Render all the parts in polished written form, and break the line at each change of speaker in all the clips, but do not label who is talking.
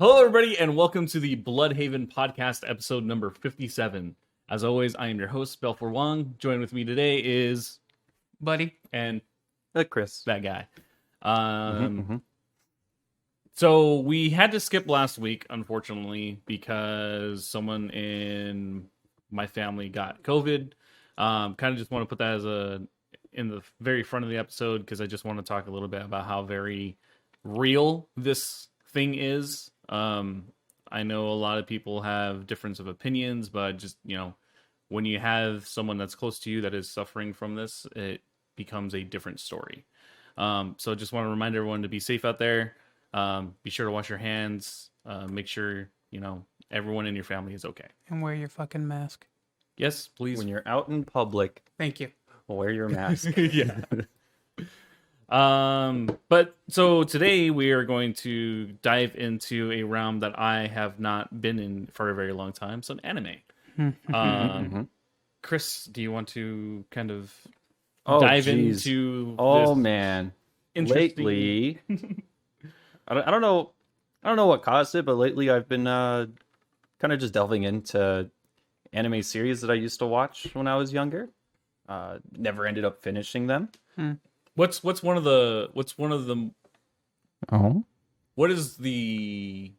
Hello, everybody, and welcome to the Bluhdhaven podcast, episode number 57. As always, I am your host, Balfour Wong. Joining with me today is
Buddy
and
Chris.
that guy. So we had to skip last week, unfortunately, because someone in my family got COVID. Kind of just want to put that as in the very front of the episode because I just want to talk a little bit about how very real this thing is. I know a lot of people have difference of opinions, but just, when you have someone that's close to you that is suffering from this, it becomes a different story. So just want to remind everyone to be safe out there. Be sure to wash your hands. Make sure, everyone in your family is okay.
and wear your fucking mask.
Yes, please.
When you're out in public,
Thank you.
wear your mask.
Yeah. But so today we are going to dive into a realm that I have not been in for a very long time, some anime. Chris, do you want to kind of dive into
Oh
this
man,
interesting...
lately, I don't know what caused it, but lately I've been kind of just delving into anime series that I used to watch when I was younger. Never ended up finishing them.
What's one of the
Oh,
what is the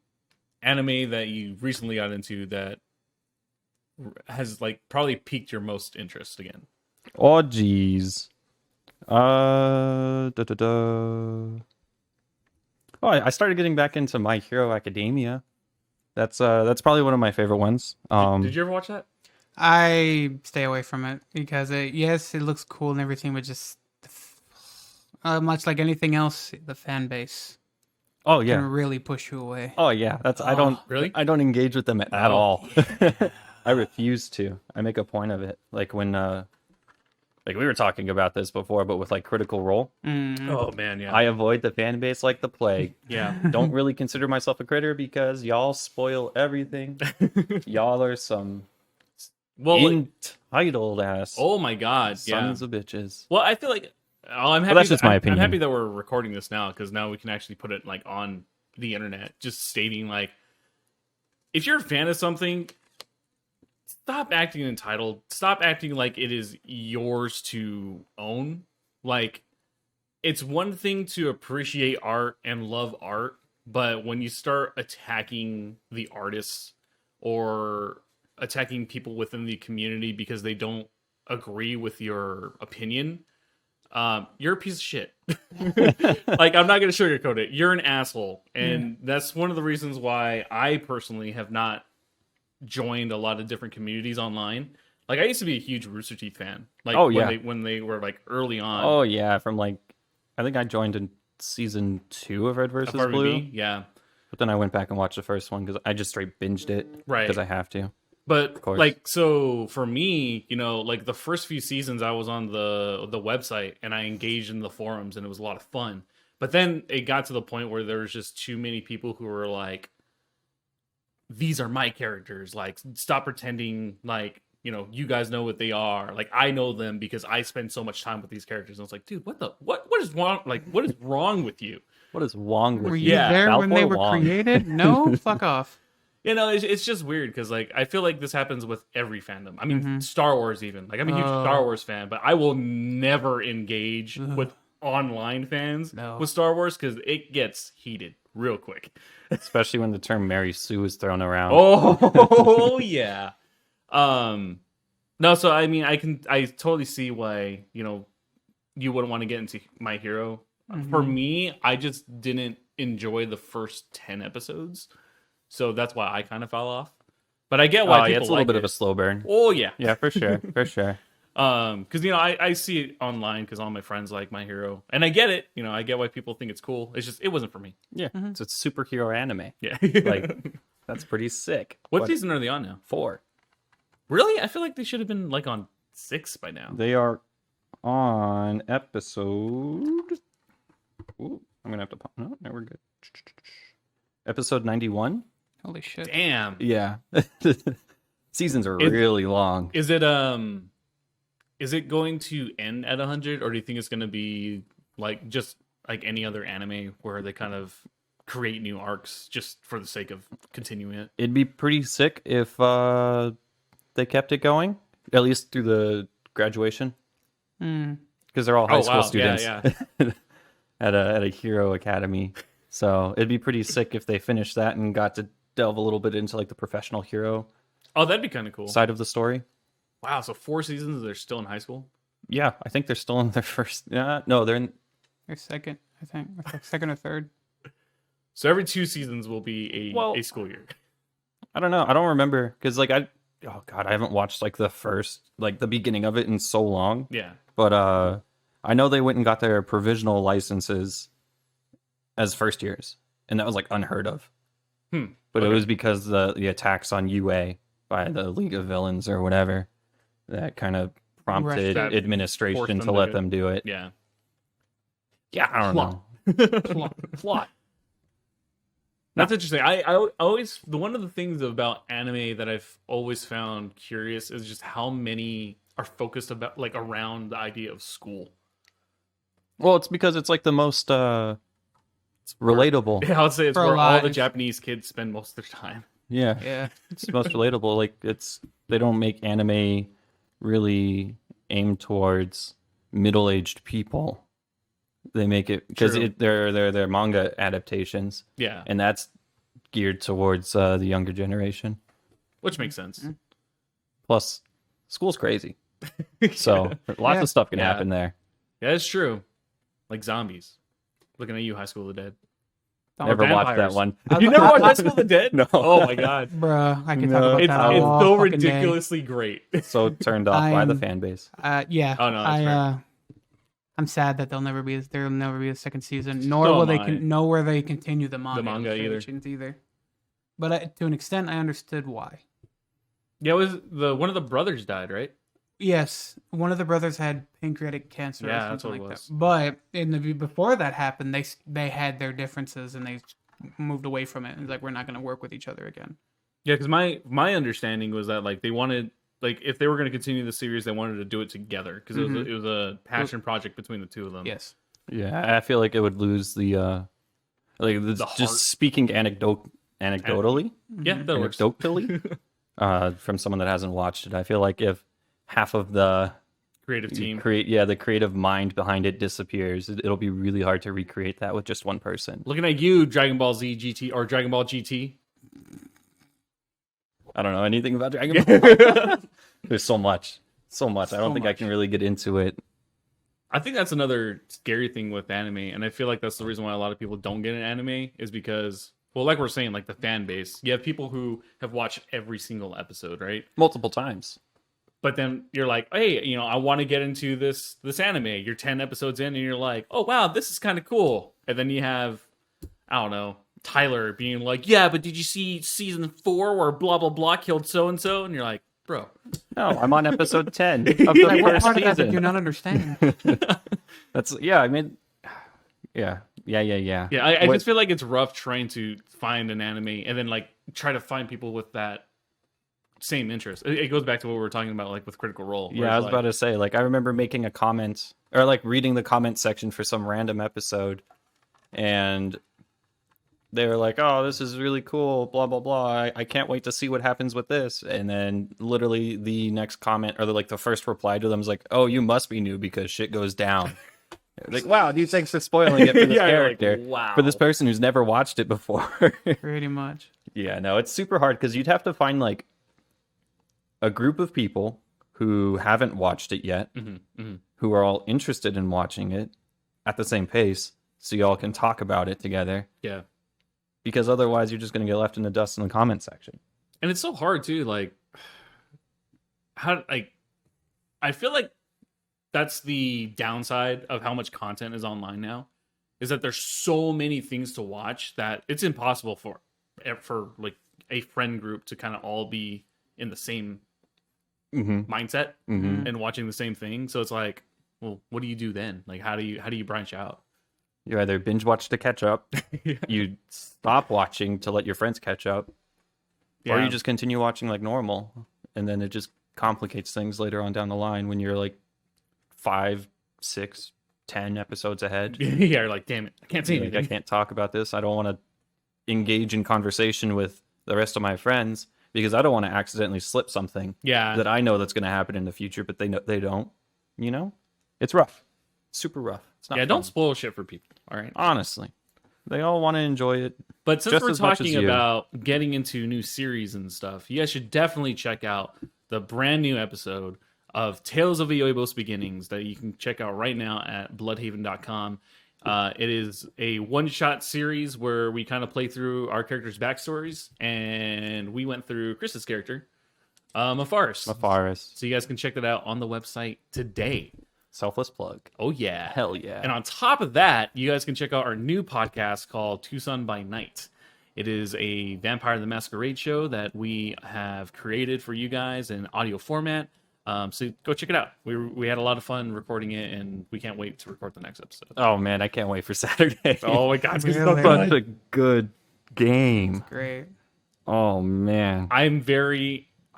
anime that you recently got into that has probably piqued your most interest again?
oh, geez. Oh, I started getting back into My Hero Academia. That's probably one of my favorite ones.
Did you ever watch that?
I stay away from it because it looks cool and everything, but just much like anything else, the fan base
Oh
can
yeah.
really push you away.
Oh yeah. I don't engage with them at all. I refuse to. I make a point of it. Like when like we were talking about this before, but with like Critical Role,
Oh man, yeah.
I avoid the fan base like the plague.
Yeah.
Don't really consider myself a critter because y'all spoil everything. Y'all are some entitled ass
Oh my god,
sons of bitches.
Well, I feel like I'm happy.
that's just my
I'm
opinion.
happy that we're recording this now because now we can actually put it on the internet, just stating if you're a fan of something, stop acting entitled. Stop acting like it is yours to own. It's one thing to appreciate art and love art, but when you start attacking the artists or attacking people within the community because they don't agree with your opinion, you're a piece of shit. I'm not gonna sugarcoat it. You're an asshole, and that's one of the reasons why I personally have not joined a lot of different communities online. I used to be a huge Rooster Teeth fan. When they were early on.
Oh yeah, from I think I joined in season 2 of Red vs.
FRVB,
Blue.
yeah.
But then I went back and watched the first one because I just straight binged it.
Right.
Because I have to.
But
Of course.
so for me, the first few seasons I was on the website and I engaged in the forums and it was a lot of fun. But then it got to the point where there was just too many people who were like, these are my characters. Stop pretending you guys know what they are. I know them because I spend so much time with these characters. And I was like, dude, what is wrong? What is wrong with you?
What is wrong with
Were
you?
you there when they
Balfour
were
Wong.
created? No, fuck off.
It's just weird because I feel like this happens with every fandom. I mean, Star Wars even. I'm a huge Star Wars fan, but I will never engage with online fans with Star Wars because it gets heated real quick.
Especially when the term Mary Sue is thrown around.
Oh yeah. No, so I mean, I totally see why you wouldn't want to get into My Hero. For me, I just didn't enjoy the first 10 episodes. So that's why I kind of fell off. But I get why people
it's a little bit of a slow burn.
Oh yeah.
Yeah, for sure. For sure.
Because I see it online because all my friends like My Hero, and I get it. I get why people think it's cool. It's just it wasn't for me.
Yeah. So it's superhero anime.
Yeah.
That's pretty sick.
What season are they on now?
4.
Really? I feel like they should have been on 6 by now.
They are on episode. Ooh, I'm gonna have to. No, we're good. Episode 91.
Holy shit.
Damn.
Yeah. Seasons are really long.
Is it going to end at 100, or do you think it's going to be just like any other anime where they kind of create new arcs just for the sake of continuing it.
It'd be pretty sick if they kept it going, at least through the graduation, because they're all high school students at a hero academy. So it'd be pretty sick if they finished that and got to delve a little bit into like the professional hero
Oh, that'd be kind of cool.
side of the story.
Wow, so 4 seasons, they're still in high school?
Yeah, I think they're still in their first. No, they're in.
Or second, I think. Second or third.
So every 2 seasons will be a school year.
I don't know. I don't remember because I haven't watched like the beginning of it in so long.
Yeah.
But I know they went and got their provisional licenses as first years, and that was like unheard of. But it was because the attacks on UA by the League of Villains or whatever that kind of prompted
That
administration
forced
to let them do it.
Yeah.
Yeah, I don't know.
Plot. That's interesting. I always one of the things about anime that I've always found curious is just how many are focused about like around the idea of school.
Well, it's because it's like the most relatable.
Yeah, I would say it's
For
where all the
lives.
Japanese kids spend most of their time.
Yeah,
Yeah.
it's most relatable. Like they don't make anime really aimed towards middle-aged people. They make it because
True.
they're manga adaptations,
Yeah,
and that's geared towards the younger generation.
which makes sense.
Plus, school's crazy, so lots of stuff can
Yeah.
happen there.
Yeah, that's true. Like zombies. Looking at you, High School of the Dead.
Never watched that
vampires.
one.
You never watched High School of the Dead?
No.
Oh my god.
Bruh, I can
No.
talk about
It's
that all
so
fucking day.
ridiculously great.
So turned off by the
I'm-
fan base.
Yeah.
Oh, no, that's fair.
I'm sad that there'll never be a second season, nor
So
will
am
they
I.
nor will they continue the manga,
manga either.
illustrations either. But to an extent, I understood why.
Yeah, it was one of the brothers died, right?
Yes, one of the brothers had pancreatic cancer.
Yeah,
or
that's
something
what it
like
was.
that. But before that happened, they had their differences and they moved away from it. It's like we're not going to work with each other again.
Yeah, because my understanding was that like they wanted like if they were going to continue the series, they wanted to do it together because it was a passion project between the two of them.
Yes.
Yeah, I feel like it would lose the
heart.
just speaking anecdotally.
Yeah, that works.
Anecdotally, from someone that hasn't watched it, I feel like if half of the
Creative team.
the creative mind behind it disappears, it'll be really hard to recreate that with just one person.
Looking at you, Dragon Ball Z GT or Dragon Ball GT.
I don't know anything about Dragon Ball. There's so much. I don't think I
much.
can really get into it.
I think that's another scary thing with anime, and I feel like that's the reason why a lot of people don't get an anime is because, well, like we're saying, like the fan base. You have people who have watched every single episode, right?
Multiple times.
But then you're like, hey, I want to get into this anime. You're 10 episodes in, and you're like, oh wow, this is kind of cool. And then you have, I don't know, Tyler being like, yeah, but did you see season 4 where blah blah blah killed so and so? And you're like, bro,
No, I'm on episode 10 of the
Like, what
first
part of that did you
season.
not understand?
That's I mean, yeah.
yeah, I just feel like it's rough trying to find an anime and then like try to find people with that same interest. It goes back to what we were talking about, like with Critical Role. where
Yeah,
it's
I was
like,
about to say, like, I remember making a comment or like reading the comment section for some random episode, and they were like, "Oh, this is really cool, blah blah blah. I can't wait to see what happens with this." And then literally the next comment or the first reply to them is like, "Oh, you must be new because shit goes down." Like, wow, dude, thanks for spoiling it for this
Yeah, you're like,
character.
wow.
For this person who's never watched it before.
Pretty much.
Yeah, no, it's super hard because you'd have to find like a group of people who haven't watched it yet, who are all interested in watching it at the same pace, so y'all can talk about it together.
yeah.
Because otherwise, you're just going to get left in the dust in the comment section.
And it's so hard too, like how like I feel like that's the downside of how much content is online now, is that there's so many things to watch that it's impossible for like a friend group to kind of all be in the same mindset and watching the same thing. So it's like, well, what do you do then? Like how do you branch out?
You either binge watch to catch up, you stop watching to let your friends catch up, or
Yeah.
you just continue watching like normal, and then it just complicates things later on down the line when you're like 5, 6, 10 episodes ahead.
Yeah, you're like, damn it, I can't say
Like, I
anything.
can't talk about this. I don't want to engage in conversation with the rest of my friends because I don't want to accidentally slip something
Yeah.
that I know that's going to happen in the future, but they don't. You know, it's rough, super rough. It's not
Yeah,
fun.
don't spoil shit for people. All right.
Honestly, they all want to enjoy it.
But since
just
we're
as much as
talking
you.
about getting into new series and stuff, you guys should definitely check out the brand new episode of Tales of Ioibos Beginnings that you can check out right now at Bluhdhaven.com. It is a one-shot series where we kind of play through our characters' backstories, and we went through Chris's character, Mafaris.
Mafaris.
So you guys can check that out on the website today.
Selfless plug.
Oh, yeah.
Hell yeah.
And on top of that, you guys can check out our new podcast called Tucson by Night. It is a Vampire the Masquerade show that we have created for you guys in audio format. So go check it out. We had a lot of fun recording it, and we can't wait to record the next episode.
Oh man, I can't wait for Saturday.
Oh my god, it's
Really?
so
Such
fun.
a good game.
Great.
Oh man,
I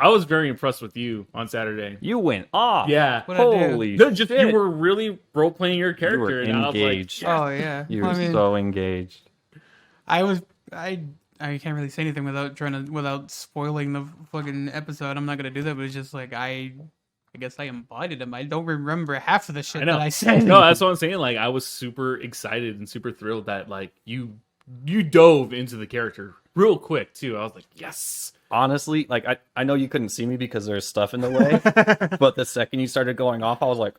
was very impressed with you on Saturday.
you went off.
Yeah.
What I do?
Holy
No, just
shit.
you were really role playing your character,
You were
and I was
engaged.
like, yeah.
Oh yeah.
You
Well,
were
I mean,
so engaged.
I can't really say anything without spoiling the fucking episode. I'm not gonna do that, but it's just like I guess I embodied him. I don't remember half of the shit
I know.
that I said.
No, that's what I'm saying. Like, I was super excited and super thrilled that like you dove into the character real quick too. I was like, yes.
Honestly, like I know you couldn't see me because there's stuff in the way, but the second you started going off, I was like,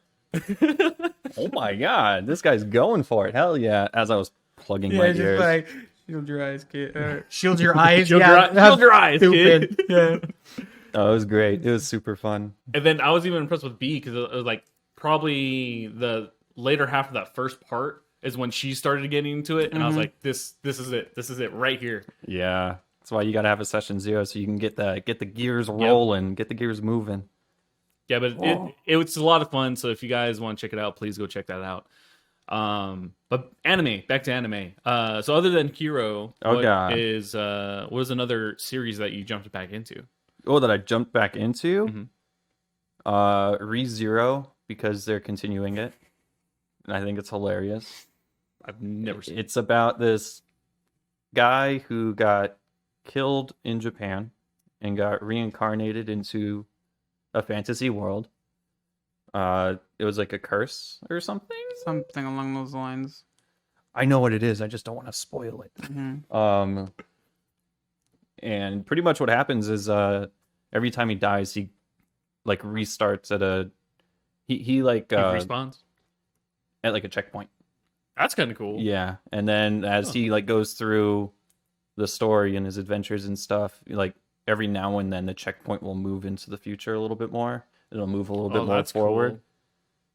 oh my god, this guy's going for it. Hell yeah. As I was plugging my
just
ears.
like shield your eyes, kid. Shield your eyes.
Shield your eyes,
Stupid.
kid.
Yeah.
Oh, it was great. It was super fun.
And then I was even impressed with B because it was like probably the later half of that first part is when she started getting into it, and I was like, this is it right here.
Yeah. That's why you gotta have a session 0 so you can get the gears rolling, get the gears moving.
Yeah, but it was a lot of fun. So if you guys want to check it out, please go check that out. But back to anime. So other than Hero, what was another series that you jumped back into?
Oh, that I jumped back into?
Mhm.
ReZero, because they're continuing it. And I think it's hilarious.
I've never seen it.
It's about this guy who got killed in Japan and got reincarnated into a fantasy world. It was like a curse or something.
Something along those lines.
I know what it is. I just don't want to spoil it.
Mhm.
And pretty much what happens is every time he dies, he like restarts at a he like
He respawns.
at like a checkpoint.
That's kind of cool.
Yeah, and then as he like goes through the story and his adventures and stuff, like every now and then the checkpoint will move into the future a little bit more. It'll move a little bit more
that's
forward.
cool.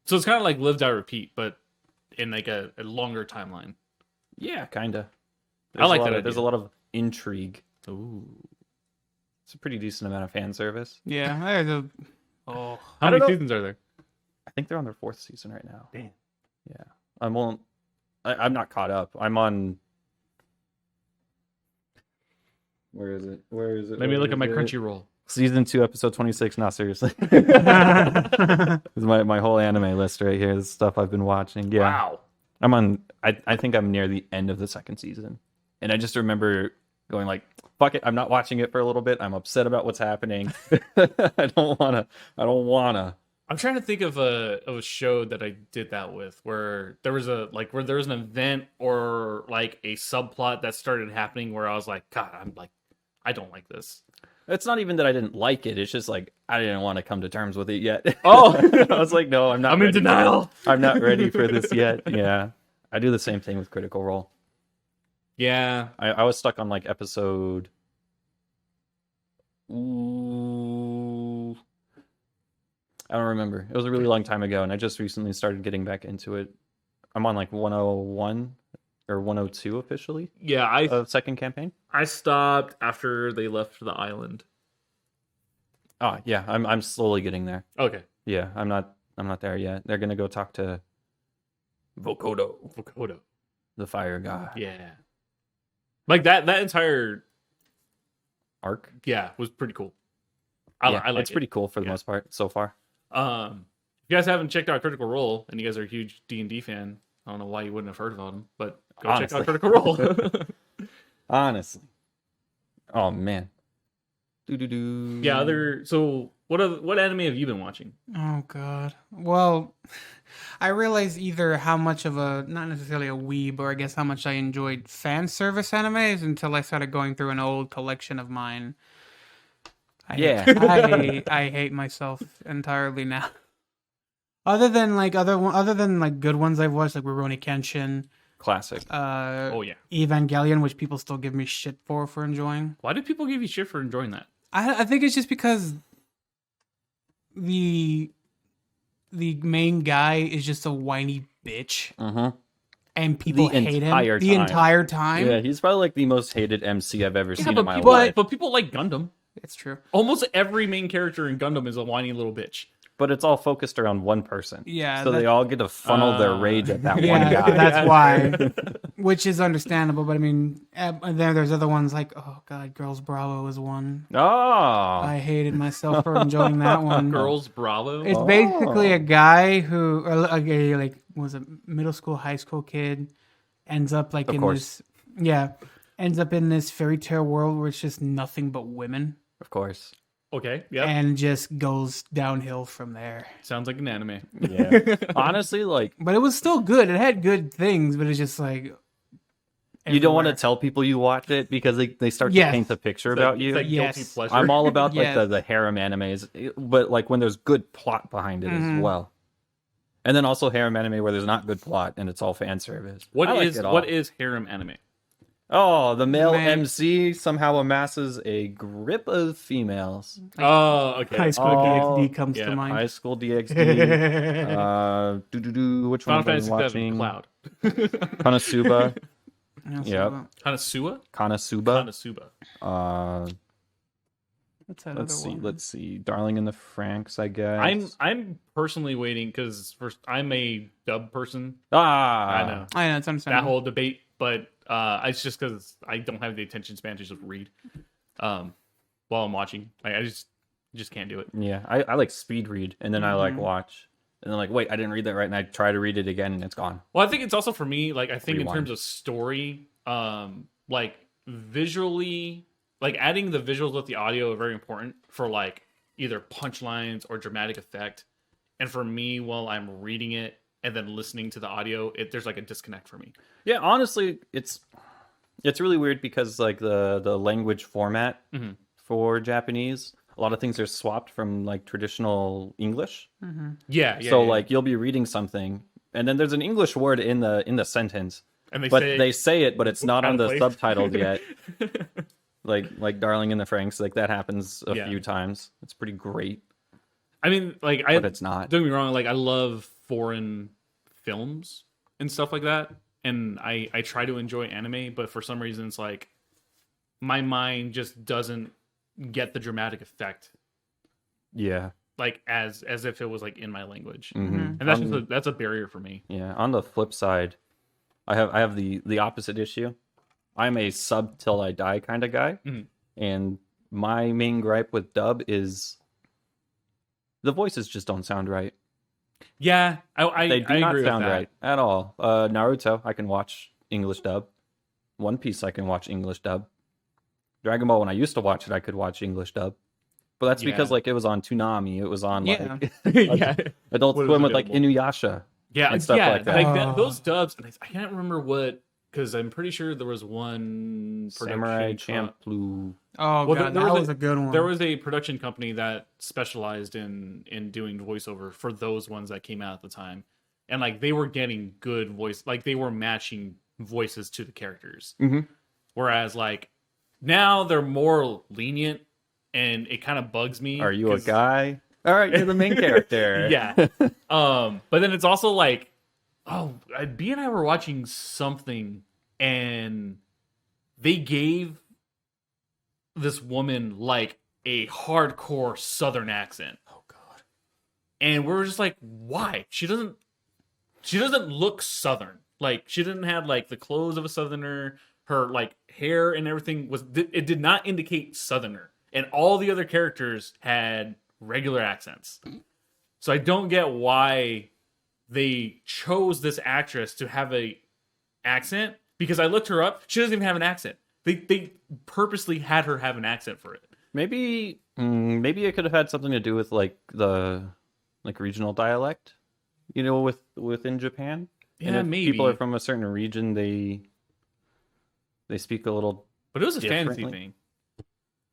So it's kind of like Live Die Repeat, but in like a longer timeline.
Yeah, kind of.
I like that
There's a
idea.
lot of intrigue.
Ooh.
It's a pretty decent amount of fan service.
Yeah.
How
I
many
don't know.
seasons are there?
I think they're on their 4th season right now.
Damn.
Yeah, I'm not caught up. I'm on. Where is it?
Let me look at my Crunchyroll.
Season 2, episode 26. Not seriously. This is my whole anime list right here. This stuff I've been watching. Yeah.
Wow.
I'm on. I think I'm near the end of the 2nd season, and I just remember going like, "Fuck it, I'm not watching it for a little bit. I'm upset about what's happening. I don't wanna.
I'm trying to think of a show that I did that with, where there was an event or like a subplot that started happening where I was like, God, I don't like this.
It's not even that I didn't like it. It's just like I didn't want to come to terms with it yet.
Oh,
I was like, no, I'm not.
I'm in
ready for
denial.
this. I'm not ready for this yet. Yeah, I do the same thing with Critical Role.
Yeah,
I was stuck on like episode. Ooh, I don't remember. It was a really long time ago, and I just recently started getting back into it. I'm on like 101 or 102 officially
yeah.
of 2nd campaign.
I stopped after they left the island.
Oh yeah, I'm slowly getting there.
Okay,
Yeah, I'm not there yet. They're gonna go talk to
Vokodo.
the fire guy.
Yeah, like that entire
Arc.
was pretty cool.
I
like
it's
it.
pretty cool for the
Yeah.
most part so far.
If you guys haven't checked out Critical Role and you guys are a huge D&D fan, I don't know why you wouldn't have heard about them, but go check out
Honestly.
Critical Role.
Honestly. Oh man. Doo-doo-doo.
Yeah. So what anime have you been watching?
Oh God. Well, I realized either how much of a not necessarily a weeb, or I guess how much I enjoyed fan service animes until I started going through an old collection of mine.
Yeah.
I hate myself entirely now. Other than like good ones I've watched, like Rurouni Kenshin,
Classic.
Oh yeah.
Evangelion, which people still give me shit for enjoying.
Why do people give you shit for enjoying that?
I think it's just because the main guy is just a whiny bitch,
Mm-hmm.
and people
The
hate him
entire
the
time.
entire time.
Yeah, he's probably like the most hated MC I've ever seen in my
people,
life.
but people like Gundam.
It's true.
Almost every main character in Gundam is a whiny little bitch.
But it's all focused around one person.
Yeah,
So they all get to funnel their rage at that one
Yeah,
guy.
that's why, which is understandable. But I mean, there's other ones like, oh God, Girls Bravo is one.
Oh.
I hated myself for enjoying that one.
Girls Bravo.
It's basically a guy who, or like, was a middle school, high school kid, ends up like
Of
in
course.
ends up in this fairy tale world where it's just nothing but women,
Of course.
Okay. Yeah.
and just goes downhill from there.
Sounds like an anime.
Yeah. Honestly, like,
But it was still good. It had good things, but it's just like
you don't want to
everywhere.
tell people you watch it because they start
Yes.
to paint a picture
It's
about
like,
you.
It's like guilty
Yes.
pleasure.
I'm all about like
Yes.
the harem animes, but like when there's good plot behind it as well. And then also harem anime where there's not good plot and it's all fan service. I like it all.
what is harem anime?
Oh, the male
Man.
MC somehow amasses a grip of females.
Oh, okay.
High School
Oh,
DxD comes
yeah,
to mind.
High School DxD. Which one
Final
have I
Fantasy
been
VII
watching?
Cloud.
Konosuba.
Yeah, so,
Yep.
Hanasua?
Konosuba.
Hanasuba.
what's that
Let's
other
see.
one?
Let's see. Darling in the Franxx, I guess.
I'm personally waiting because first I'm a dub person.
Ah.
I know
I know it's
that
understandable.
whole debate, but it's just because I don't have the attention span to just read while I'm watching. I just can't do it.
Yeah, I like speed read and then I like watch. And then like, wait, I didn't read that right, and I try to read it again and it's gone.
Well, I think it's also for me, like I think in
Rewind.
terms of story, like visually, like adding the visuals with the audio are very important for like either punchlines or dramatic effect. And for me, while I'm reading it and then listening to the audio, there's like a disconnect for me.
Yeah, honestly, it's really weird because like the language format for Japanese, a lot of things are swapped from like traditional English.
Yeah.
So like you'll be reading something and then there's an English word in the sentence,
and
they say it, but it's not on
out
the
of place.
subtitled yet. like Darling in the Franxx, like that happens a
Yeah.
few times. It's pretty great,
I mean, like
but it's not.
Don't get me wrong, like I love foreign films and stuff like that, and I try to enjoy anime, but for some reason it's like my mind just doesn't get the dramatic effect
Yeah.
like as if it was like in my language,
Mhm.
and that's a barrier for me.
Yeah. On the flip side, I have the opposite issue. I'm a sub till I die kind of guy, and my main gripe with dub is the voices just don't sound right.
Yeah, I
They do
I
not
agree
sound
with that.
right at all. Naruto, I can watch English dub. One Piece, I can watch English dub. Dragon Ball, when I used to watch it, I could watch English dub. But that's because
Yeah.
like it was on Toonami, it was on
Yeah.
like
Yeah,
Adult
What is
Swim with like
available.
Inuyasha.
yeah,
and stuff like that.
Oh.
those dubs. And I can't remember what, because I'm pretty sure there was one
Samurai
production co-
Champloo.
Oh
Well,
God,
there
that
was
was a good one.
There was a production company that specialized in doing voiceover for those ones that came out at the time, and like they were getting good voice, like they were matching voices to the characters.
Mhm.
Whereas like now they're more lenient, and it kind of bugs me.
Are you a
'cause-
guy? All right, you're the main character.
Yeah. But then it's also like, oh, B and I were watching something, and they gave this woman like a hardcore Southern accent.
Oh god.
And we're just like, why? She doesn't look Southern. Like she didn't have like the clothes of a Southerner. Her like hair and everything it did not indicate Southerner. And all the other characters had regular accents. So I don't get why they chose this actress to have a accent, because I looked her up. She doesn't even have an accent. They purposely had her have an accent for it.
Maybe it could have had something to do with like the regional dialect, within Japan. And
Yeah,
if
maybe.
people are from a certain region, they speak a little.
But it was a fantasy
differently.
thing.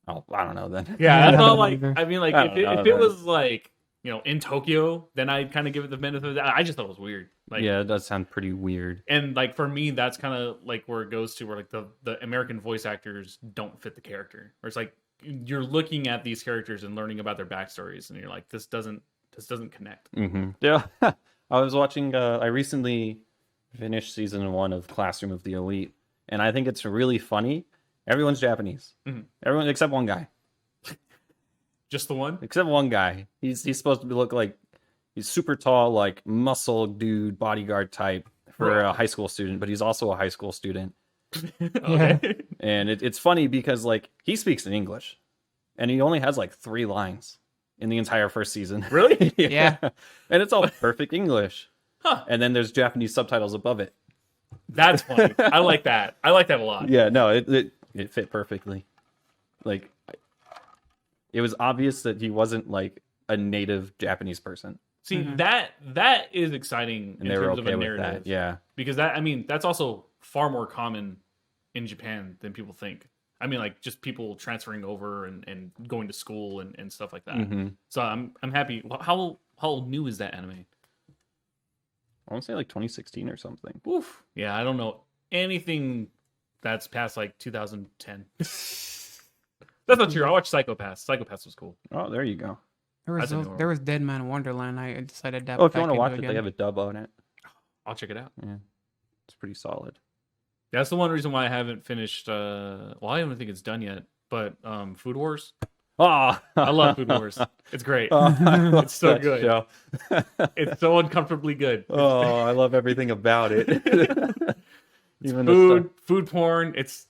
Oh, I don't know then.
Yeah, that's
I
all.
don't
Like,
either.
I mean, like
I
if
don't know,
it
man.
was like in Tokyo, then I'd kind of give it the benefit of that. I just thought it was weird. Like,
Yeah, it does sound pretty weird.
and like for me, that's kind of like where it goes to where like the American voice actors don't fit the character. Where it's like you're looking at these characters and learning about their backstories, and you're like, this doesn't connect.
Mm-hmm. Yeah, I was watching. I recently finished season 1 of Classroom of the Elite, and I think it's really funny. Everyone's Japanese.
Mhm.
Everyone except one guy.
Just the one.
Except one guy. He's supposed to look like he's super tall, like muscle dude, bodyguard type for a high school student, but he's also a high school student.
Okay.
And it's funny because like he speaks in English, and he only has like 3 lines in the entire first season.
Really?
Yeah.
And it's all perfect English.
Huh.
And then there's Japanese subtitles above it.
That's funny. I like that. I like that a lot.
Yeah, no, it fit perfectly. Like, it was obvious that he wasn't like a native Japanese person,
See,
Mhm.
that is exciting
and
in
they were
terms
okay
of a
with
narrative.
that. Yeah.
Because that's also far more common in Japan than people think. I mean, like just people transferring over and going to school and stuff like that.
Mm-hmm.
So I'm happy. How new is that anime?
I want to say like 2016 or something.
Oof. Yeah, I don't know anything that's past like 2010. That's not true. I watched Psycho-Pass. Psycho-Pass was cool.
Oh, there you go.
That's a new
There was Dead Man Wonderland. I decided to.
Oh, if you want to watch it, they have a dub on it.
I'll check it out.
Yeah, it's pretty solid.
That's the one reason why I haven't finished. Well, I don't think it's done yet. But Food Wars.
Oh,
I love Food Wars. It's great.
It's
so good.
Show.
It's so uncomfortably good.
Oh, I love everything about it. Even the
Food porn. It's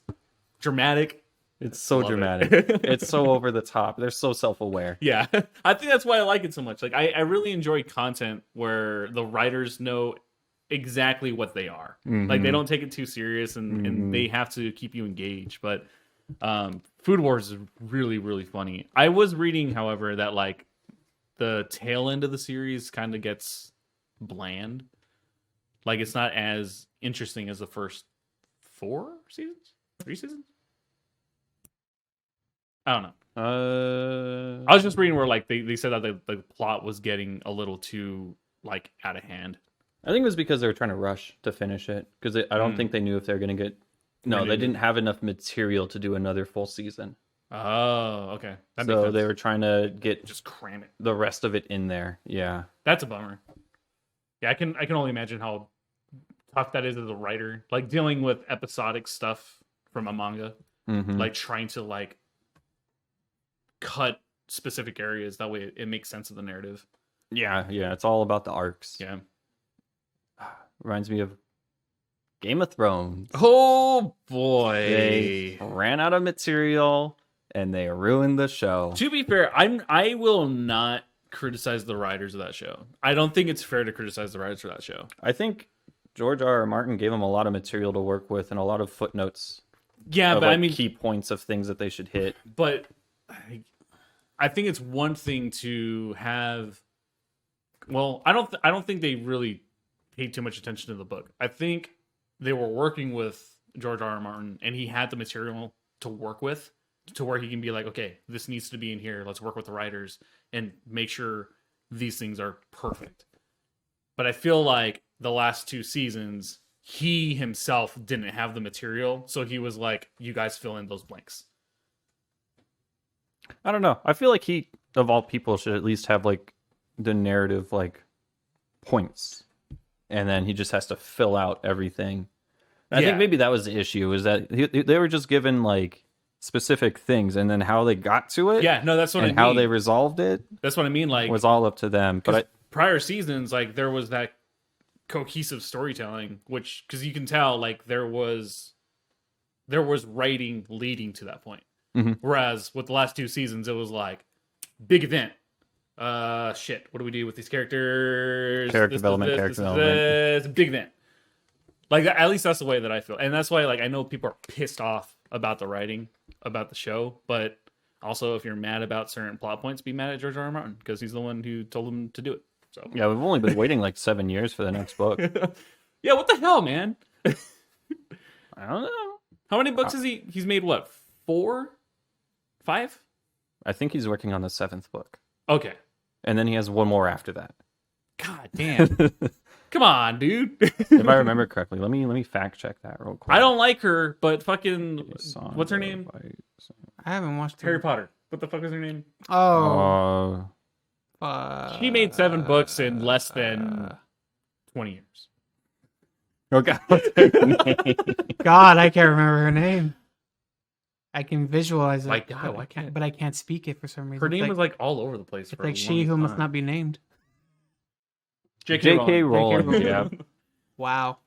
dramatic.
it's so
Love
dramatic.
it.
It's so over the top. They're so self-aware.
Yeah, I think that's why I like it so much. Like, I really enjoy content where the writers know exactly what they are. Like, they don't take it too serious, and they have to keep you engaged. But Food Wars is really, really funny. I was reading, however, that like the tail end of the series kind of gets bland. Like, it's not as interesting as the first 4 seasons, 3 seasons. I don't know. I was just reading where like they said that the plot was getting a little too like out of hand.
I think it was because they were trying to rush to finish it because I don't think they knew if they were going to get. No, they
Renewed.
didn't have enough material to do another full season.
Oh, okay. That makes
So
sense.
they were trying to get
Just cram it.
the rest of it in there. Yeah.
That's a bummer. Yeah, I can only imagine how tough that is as a writer. Like dealing with episodic stuff from a manga.
Mm-hmm.
Like trying to like cut specific areas. That way it makes sense of the narrative.
Yeah. It's all about the arcs.
Yeah.
Reminds me of Game of Thrones.
Oh boy.
They ran out of material and they ruined the show.
To be fair, I will not criticize the writers of that show. I don't think it's fair to criticize the writers for that show.
I think George R.R. Martin gave them a lot of material to work with and a lot of footnotes.
Yeah,
of
but
like
I mean,
key points of things that they should hit.
but I think it's one thing to have. Well, I don't think they really paid too much attention to the book. I think they were working with George R.R. Martin, and he had the material to work with, to where he can be like, okay, this needs to be in here. Let's work with the writers and make sure these things are perfect. But I feel like the last 2 seasons, he himself didn't have the material, so he was like, you guys fill in those blanks.
I don't know. I feel like he, of all people, should at least have like the narrative like points, and then he just has to fill out everything. And I
Yeah.
think maybe that was the issue, is that they were just given like specific things, and then how they got to it,
Yeah, no, that's what
and
I mean.
how they resolved it
That's what I mean. Like,
was all up to them. But
prior seasons, like there was that cohesive storytelling, which because you can tell, like there was writing leading to that point.
Mhm.
Whereas with the last 2 seasons, it was like big event. Shit. What do we do with these characters?
Character development.
It's a big event. Like at least that's the way that I feel, and that's why like I know people are pissed off about the writing, about the show, but also if you're mad about certain plot points, be mad at George R. R. Martin because he's the one who told him to do it. So
Yeah, we've only been waiting like 7 years for the next book.
yeah, what the hell, man?
I don't know.
How many books is he? He's made what? 4? 5?
I think he's working on the 7th book.
Okay.
And then he has one more after that.
God damn. Come on, dude.
If I remember correctly. Let me fact check that real quick.
I don't like her, but fucking what's her name?
I haven't watched
Harry Potter. What the fuck is her name?
Oh.
She made 7 books in less than 20 years.
Okay. What's her name?
God, I can't remember her name. I can visualize it.
My God,
but
why
I
can't-
can't? But I can't speak it for some reason.
Her name
It's
was like all over the place.
it's
For
like
a
she
long
who must
time.
not be named.
J.K. Rowling.
Rowling.
Yeah.
Wow.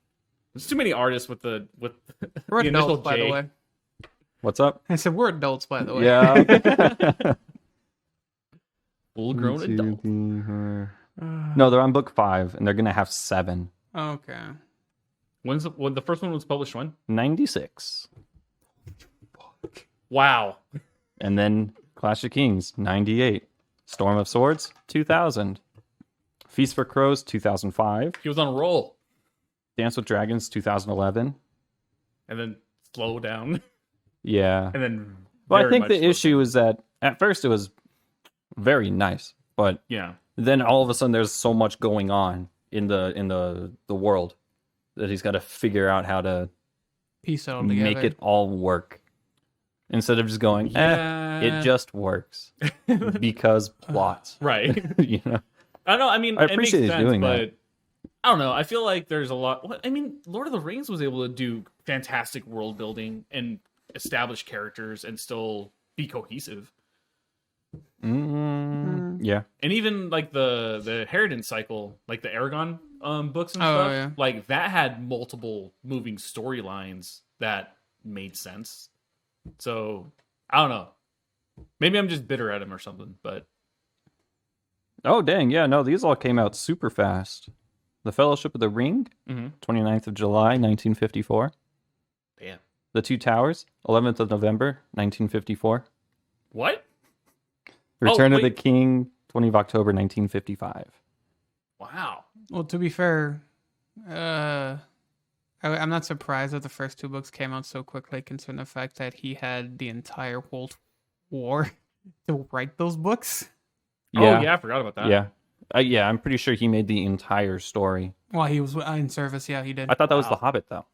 There's too many artists with
We're
the initial
adults, by
J.
the way.
What's up?
I said we're adults, by the way.
Yeah.
full grown adult.
No, they're on book 5, and they're gonna have 7.
Okay.
When the first one was published? When?
96.
Wow.
And then Clash of Kings, 98. Storm of Swords, 2000. Feast for Crows, 2005.
He was on a roll,
Dance with Dragons, 2011.
and then slow down,
Yeah.
and then.
Well, I
very
think
much
the
slow
issue is that at first it was very nice, but
down. Yeah.
then all of a sudden there's so much going on in the world that he's got to figure out how to
Piece it all together.
make it all work instead of just going,
Yeah.
it just works because plot.
Right.
You know,
I don't know. I mean,
I
it makes
appreciate
sense,
doing
but
that.
I don't know. I feel like there's a lot. I mean, Lord of the Rings was able to do fantastic world building and establish characters and still be cohesive.
Yeah,
And even like the Inheritance cycle, like the Aragon books and
Oh,
stuff,
yeah.
like that had multiple moving storylines that made sense. So I don't know. Maybe I'm just bitter at him or something, but
oh dang, yeah, no, these all came out super fast. The Fellowship of the Ring, 29th of July, 1954.
damn.
The Two Towers, 11th of November, 1954.
What?
Return of the
wait.
King, 20th of October, 1955.
Wow.
Well, to be fair, I'm not surprised that the first 2 books came out so quickly, considering the fact that he had the entire World War to write those books.
Oh yeah, I forgot about that.
Yeah. Yeah, I'm pretty sure he made the entire story.
Well, he was in service. Yeah, he did.
I thought that was
Wow.
The Hobbit, though.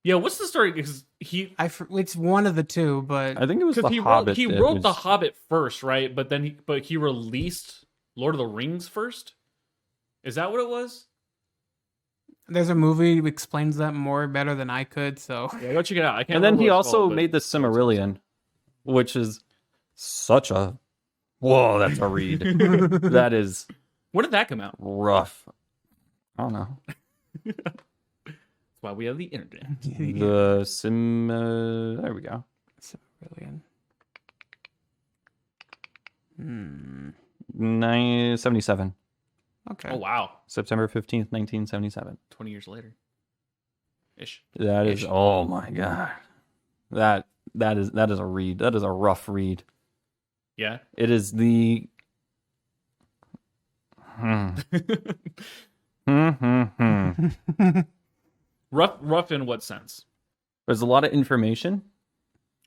Yeah, what's the story? Because
It's one of the 2, but
I think it was The
he
Hobbit.
he
that
wrote
was-
The Hobbit first, right? But then he released Lord of the Rings first. Is that what it was?
there's a movie that explains that more better than I could. So
Yeah, go check it out. I can't.
And then
remember
he
what it's
also
called, but-
made the Silmarillion, which is such a... Whoa, that's a read. That is
When did that come out?
rough. I don't know.
That's why we have the internet.
The Sim... there we go.
Brilliant.
977.
Okay.
Oh wow,
September 15th, 1977.
20 years later, ish.
That is...
Ish.
Oh, my God. That is a read. That is a rough read.
Yeah.
It is the...
Rough in what sense?
There's a lot of information.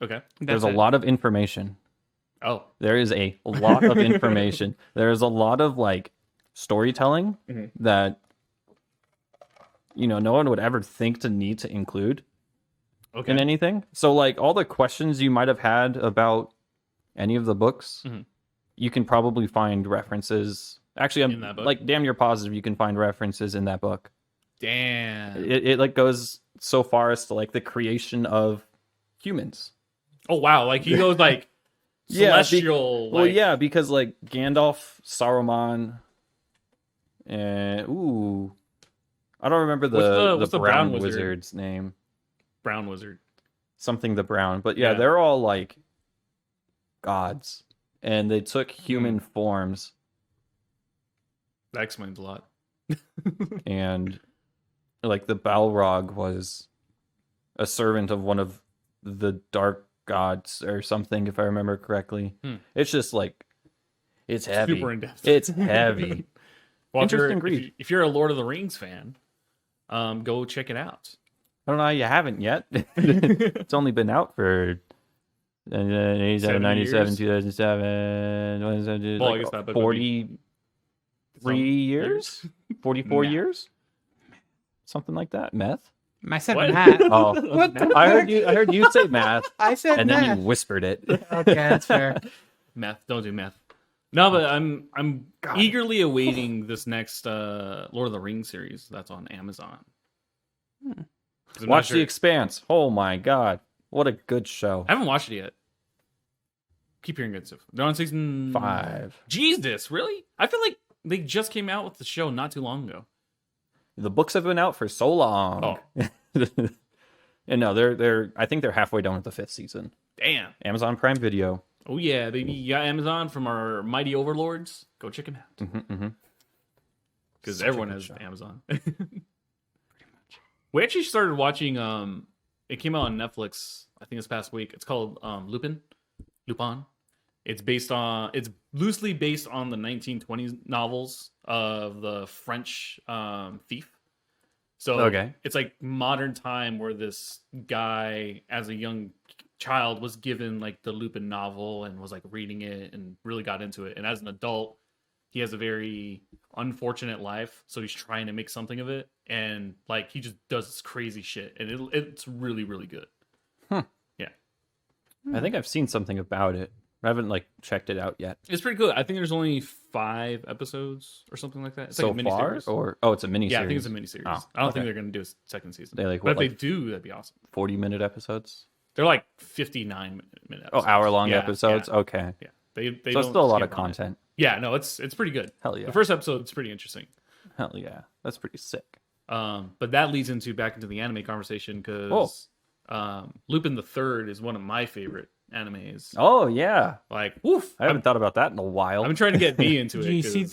Okay.
There's
That's
a
it.
lot of information.
Oh.
There is a lot of information. There is a lot of like storytelling
Mhm.
that no one would ever think to need to include
Okay.
in anything. So like all the questions you might have had about any of the books,
Mhm.
you can probably find references. Actually,
In
I'm
that book?
like damn near positive you can find references in that book.
Damn.
It like goes so far as to like the creation of humans.
Oh wow. Like he goes like
Yeah,
celestial.
Well,
like,
yeah, because like Gandalf, Saruman, and I don't remember
What's
the
the
brown
brown wizard?
wizard's name.
Brown wizard.
Something the brown, but yeah,
Yeah.
they're all like gods, and they took human forms,
That explains a lot.
and like the Balrog was a servant of one of the dark gods or something, if I remember correctly. It's just like, it's heavy.
Super in depth.
It's heavy.
Well,
Interesting read.
if you're a Lord of the Rings fan, go check it out.
I don't know how you haven't yet. It's only been out for 87, 97, 2007,
Well, I guess that, but
43 years? 44 years? Something like that. Meth?
I said
What?
math.
Oh,
What the
I
heck?
heard you say math,
I said
and
math.
then you whispered it.
Okay, that's fair.
Meth. Don't do meth. No, but I'm
God.
eagerly awaiting this next Lord of the Rings series that's on Amazon. 'Cause I'm not
Watch
sure-
The Expanse. Oh my god, what a good show.
I haven't watched it yet. Keep hearing good stuff. They're on season
5.
Jesus, really? I feel like they just came out with the show not too long ago.
The books have been out for so long.
Oh.
And no, they're I think they're halfway done with the 5th season.
Damn.
Amazon Prime Video.
Oh yeah, baby. You got Amazon from our mighty overlords. Go check them out.
Mm-hmm.
Because
Such a
everyone
good
has
show.
Amazon. We actually started watching. It came out on Netflix. I think this past week. It's called Lupin. It's loosely based on the 1920s novels of the French thief. So
Okay.
it's like modern time where this guy, as a young child, was given like the Lupin novel and was like reading it and really got into it. And as an adult, he has a very unfortunate life, so he's trying to make something of it, and like he just does this crazy shit, and it's really, really good. Yeah,
I think I've seen something about it. I haven't like checked it out yet.
it's pretty good. I think there's only 5 episodes or something like that. It's
So
like a
far,
miniseries.
or it's a miniseries.
Yeah, I think it's a miniseries.
Oh,
I don't
okay.
think they're gonna do a second season.
They like
But
what,
if
like
they do, that'd be awesome.
40-minute episodes?
They're like 59-minute episodes.
Oh, hour-long
Yeah,
eit's Okay.
Yeah, they
So it's
don't
still a lot of
skimp on it.
content.
Yeah, no, it's pretty good.
Hell yeah.
The first episode's pretty interesting.
Hell yeah. That's pretty sick.
But that leads back into the anime conversation because Lupin III is one of my favorite animes.
Oh, yeah.
Like, woof!
I haven't thought about that in a while.
I've been trying to get me into it.
Do you see
'cause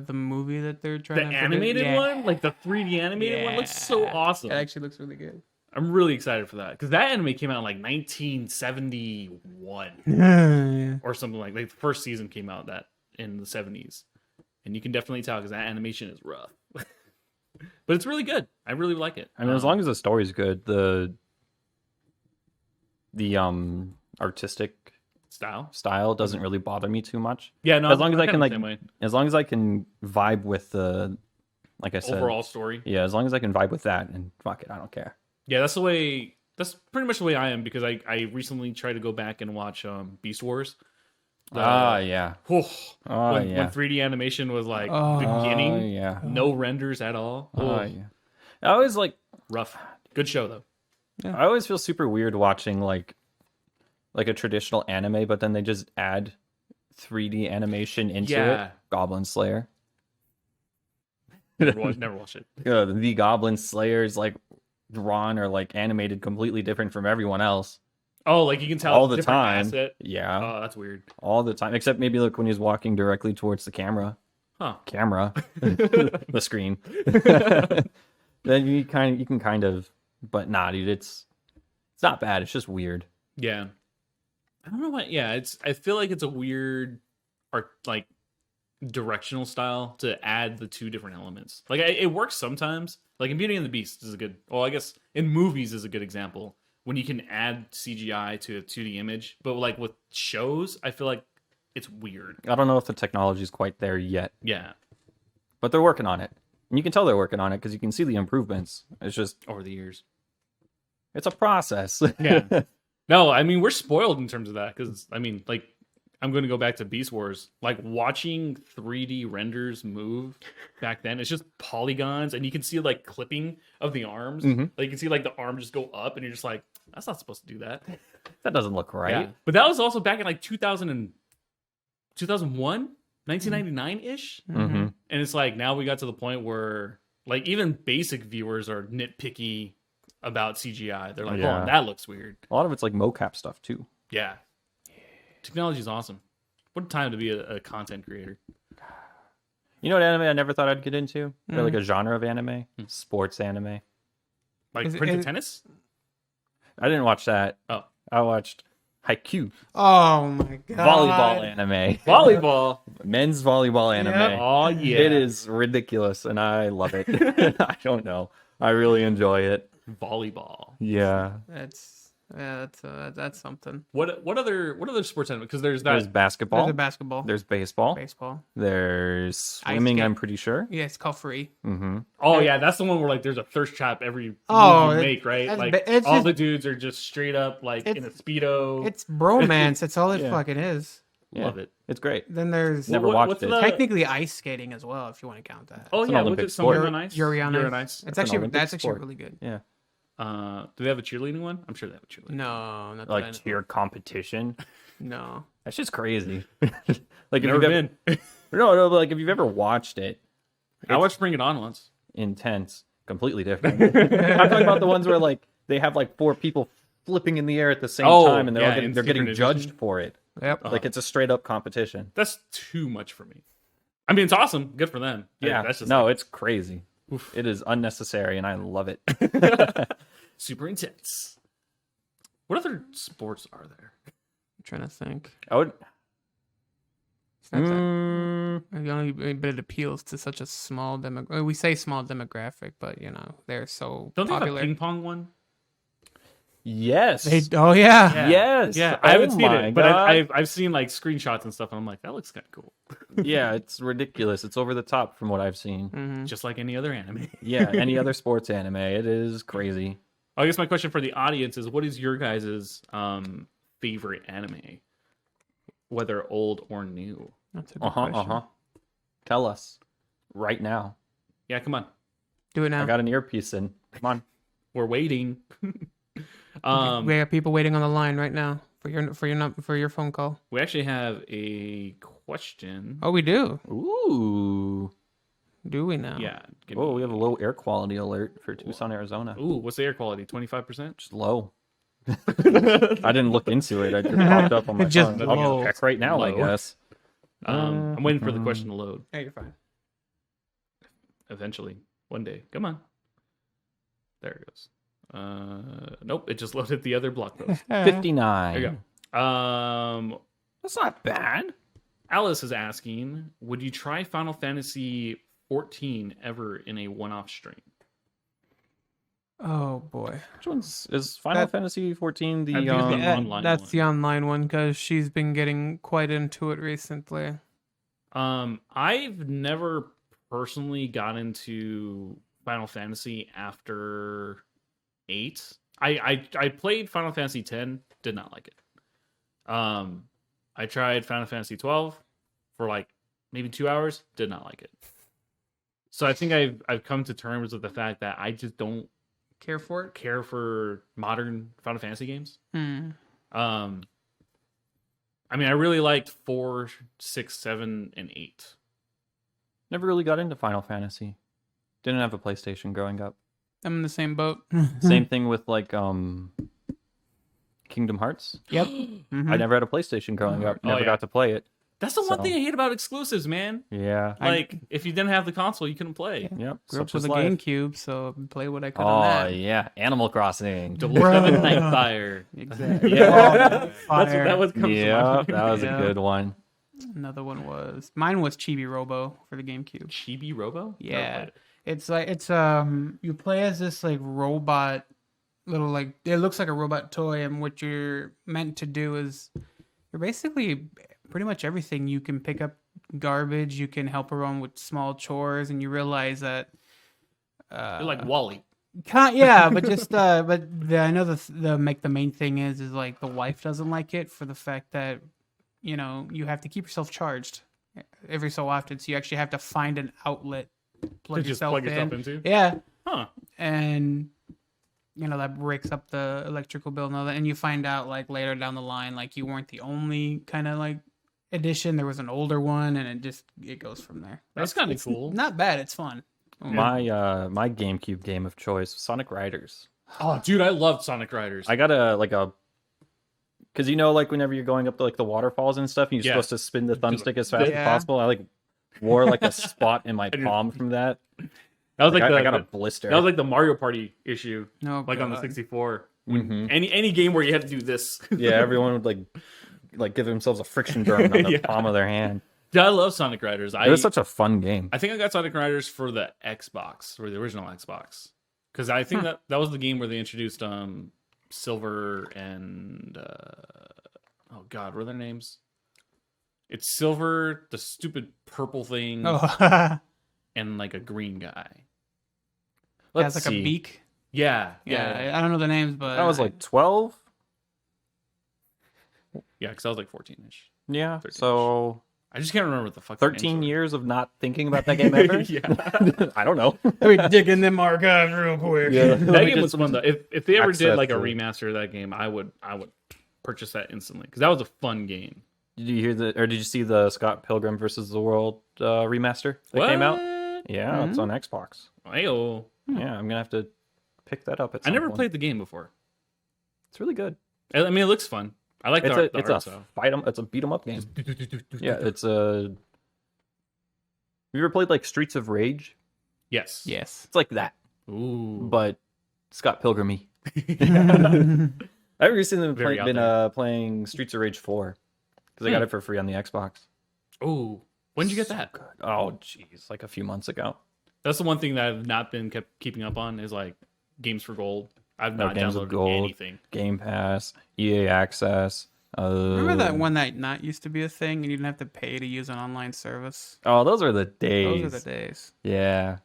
the movie that they're trying
the
to
animated
produce?
one, like the 3D animated one, looks so awesome.
It actually looks really good.
I'm really excited for that because that anime came out in like 1971
Yeah.
or something like the first season came out that in the 70s, and you can definitely tell because that animation is rough, but it's really good. I really like it.
I mean, as long as the story's good, the artistic
style,
doesn't really bother me too much.
yeah, no,
As long as I
I'm
can
kinda
like,
the same way.
as long as I can vibe with the, like I said,
Overall story.
yeah, as long as I can vibe with that, and fuck it, I don't care.
Yeah, that's the way. That's pretty much the way I am because I recently tried to go back and watch Beast Wars.
Yeah.
Whew,
Oh
when
yeah.
3D animation was like
Oh,
beginning,
Oh yeah.
no renders at all.
Oh
Oh,
yeah. I always like.
rough. Good show though.
I always feel super weird watching like a traditional anime, but then they just add 3D animation into
Yeah.
it. Goblin Slayer.
Never watched it.
The Goblin Slayer is like drawn or like animated completely different from everyone else
Oh, like you can tell
all
it's a
the
different
time.
asset.
Yeah,
Oh, that's weird.
all the time. Except maybe look when he's walking directly towards the camera,
Huh.
the screen. Then you can kind of, but nah, dude, it's not bad. It's just weird.
Yeah. I don't know what. Yeah, I feel like it's a weird art like directional style to add the two different elements. Like it works sometimes. Like in Beauty and the Beast is a good. Well, I guess in movies is a good example when you can add CGI to a 2D image. But like with shows, I feel like it's weird.
I don't know if the technology is quite there yet,
Yeah,
but they're working on it, and you can tell they're working on it because you can see the improvements. It's just
over the years.
it's a process.
Yeah. No, I mean we're spoiled in terms of that because I mean like I'm going to go back to Beast Wars. Like watching 3D renders move back then, it's just polygons, and you can see like clipping of the arms.
Mhm.
Like you can see like the arm just go up, and you're just like, that's not supposed to do that.
That doesn't look right.
Yeah. But that was also back in like 2001, 1999 ish,
Mm-hmm.
and it's like now we got to the point where like even basic viewers are nitpicky about CGI. They're like,
Yeah.
oh, that looks weird.
A lot of it's like mocap stuff too.
Yeah. Technology is awesome. What a time to be a content creator.
You know what anime I never thought I'd get into? Or like a genre of anime? Sports anime.
Like
Is it-
Prince of
is-
Tennis?
I didn't watch that.
Oh.
I watched Haikyuu,
Oh my god.
volleyball anime.
Volleyball.
Men's volleyball anime.
Yep.
Oh yeah.
It is ridiculous, and I love it. I don't know. I really enjoy it.
Volleyball.
Yeah.
That's something.
What other sports anime? Because there's
There's
that.
basketball.
There's a basketball.
There's baseball.
Baseball.
There's swimming,
skate.
I'm pretty sure.
Yeah, it's called free.
Mm-hmm.
Oh yeah, that's the one where like there's a thirst trap every move
Oh,
you make, right?
that's
Like
it's
all
just-
the dudes are just straight up like in a speedo.
It's bromance. That's all it
Yeah.
fucking is.
Yeah.
Love it.
It's great.
Then there's
Never
What-
watched
what's
it.
the-
technically ice skating as well, if you want to count that.
Oh
It's an
yeah,
Olympic
was it Summer
sport.
on Ice?
Yuri on
Yuri
Ice.
on Ice.
It's
an
actually
Olympic
that's
sport.
actually really good.
Yeah.
Do they have a cheerleading one? I'm sure they have a cheerleading.
No, not that I
Like
know.
cheer competition.
No.
That's just crazy. Like if
Never
you've ever,
been.
no, but like if you've ever watched it,
I watched Bring It On once.
intense, completely different. I'm talking about the ones where like they have like 4 people flipping in the air at the same
Oh,
time, and they're
yeah,
all getting,
in
they're getting
synchronization.
judged for it.
Yep.
Like it's a straight up competition.
That's too much for me. I mean, it's awesome. Good for them.
Yeah,
That's just
no,
like,
it's crazy. It is unnecessary, and I love it.
super intense. What other sports are there?
I'm trying to think.
I would.
It's not that-
Mm,
The only but it appeals to such a small demographic. We say small demographic, but you know they're so
Don't they have a
popular.
ping pong one?
yes.
Oh yeah.
Yeah.
Yes.
Yeah, I haven't
Oh
seen
my
it, but
God.
I've seen like screenshots and stuff, and I'm like, that looks kind of cool.
Yeah, it's ridiculous. It's over the top from what I've seen.
Hmm.
Just like any other anime.
Yeah, any other sports anime, it is crazy.
I guess my question for the audience is, what is your guys' favorite anime, whether old or new?
That's a good question.
Tell us right now.
Yeah, come on,
Do it now.
I got an earpiece in. Come on.
we're waiting.
We got people waiting on the line right now for your phone call.
We actually have a question.
Oh, we do.
Ooh.
Do we now?
Yeah. give
Oh,
me-
we have a low air quality alert for Tucson, Arizona.
Ooh, what's the air quality? 25%.
Just low. I didn't look into it. I just popped up on my
Just
phone. I'll
low.
check right now, I
Low.
guess.
I'm waiting for the question to load.
Hey, you're fine.
Eventually, one day. Come on. There it goes. Nope, it just loaded the other block post.
59.
There you go.
That's not bad.
Alice is asking, would you try Final Fantasy 14 ever in a one-off stream?
Oh boy.
Which one's is Final
That-
Fantasy 14 the
I think it's the
Yeah,
online
that's
one.
the online one because she's been getting quite into it recently.
I've never personally got into Final Fantasy after 8. I played Final Fantasy 10, did not like it. I tried Final Fantasy 12 for like maybe 2 hours, did not like it. So I think I've come to terms with the fact that I just don't
Care for it?
care for modern Final Fantasy games.
Hmm.
I mean, I really liked 4, 6, 7, and 8.
Never really got into Final Fantasy. Didn't have a PlayStation growing up.
I'm in the same boat.
Same thing with like Kingdom Hearts.
Yep. Mhm.
I never had a PlayStation growing up.
Oh,
Never
yeah.
got to play it.
That's the one
So-
thing I hate about exclusives, man.
Yeah.
Like, if you didn't have the console, you couldn't play.
Yep.
Grew up
Such
with
is
a
life.
GameCube, so play what I could
Oh
on that.
yeah, Animal Crossing.
Double
Bruh.
Seven Nightfire.
Exactly.
Yeah.
Oh,
That's what
fire.
that was. Comes
Yeah,
to mind.
that was
Yeah.
a good one.
Another one was mine was Chibi Robo for the GameCube.
Chibi Robo.
Yeah.
Never played it.
It's like you play as this like robot little like it looks like a robot toy, and what you're meant to do is you're basically pretty much everything. You can pick up garbage, you can help around with small chores, and you realize that
You're like Wally.
yeah, but just I know the main thing is like the wife doesn't like it for the fact that you know you have to keep yourself charged every so often, so you actually have to find an outlet, plug
To just
yourself
plug
in.
yourself into.
Yeah,
Huh.
and you know that breaks up the electrical bill and all that. And you find out like later down the line, like you weren't the only kind of like edition. There was an older one, and it goes from there.
That's kind of cool.
Not bad. It's fun.
My GameCube game of choice, Sonic Riders.
Oh, dude, I loved Sonic Riders.
I got because you know, like whenever you're going up to like the waterfalls and stuff, and you're
Yeah.
supposed to spin the thumbstick as fast
Yeah.
as possible. I like wore like a spot in my palm from that.
That was like,
I
the,
got a blister.
that was like the Mario Party issue,
No,
like on the
God.
64. Any game where you had to do this.
Yeah, everyone would like give themselves a friction burn on the palm of their hand.
Yeah, I love Sonic Riders.
It was such a fun game.
I think I got Sonic Riders for the Xbox, or the original Xbox, because I think that was the game where they introduced Silver and oh god, what are their names? It's Silver, the stupid purple thing, and like a green guy.
Has like a beak.
Yeah.
I don't know the names, but
I was like 12.
Yeah, because I was like 14-ish.
Yeah,
13-ish.
So
I just can't remember what the fuck.
13 years of not thinking about that game ever?
Yeah.
I don't know.
let me dig in them archives real quick.
Yeah.
That game was fun though. If they ever did
access
like a
to-
remaster of that game, I would purchase that instantly because that was a fun game.
Did you hear did you see the Scott Pilgrim versus the World remaster that came out? Yeah, it's on Xbox.
Ayo.
Yeah, I'm gonna have to pick that up at
I
some
never
point.
played the game before.
It's really good.
I mean, it looks fun. I like
It's
the
a
art stuff.
it's a beat 'em up game. Yeah, it's a. You ever played like Streets of Rage?
Yes.
Yes.
It's like that,
Ooh.
but Scott Pilgrim-y. I've recently
Very out
been playing Streets of Rage 4 because I got it for free on the Xbox.
Ooh. When did you get that?
Good. Oh, jeez, like a few months ago.
That's the one thing that I've not been keeping up on is like games for gold. I've
No,
not
Games
downloaded
with Gold.
anything.
Game Pass, EA Access.
Remember that one that not used to be a thing and you didn't have to pay to use an online service?
Oh, those are the days.
Those are the days.
Yeah,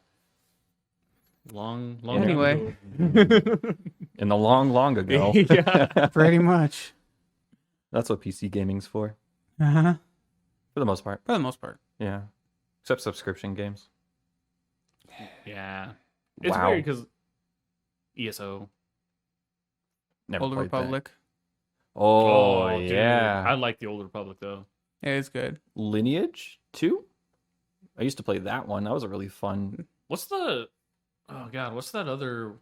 Long
Anyway.
in the long ago.
Yeah.
Pretty much.
That's what PC gaming's for
Uh-huh.
the most part.
For the most part.
Yeah, except subscription games.
Yeah. It's
Wow.
weird because ESO.
Never
Old
played that.
Republic.
Oh,
dude.
yeah.
I like the Old Republic though.
Yeah, it's good.
Lineage 2? I used to play that one. That was a really fun.
What's that other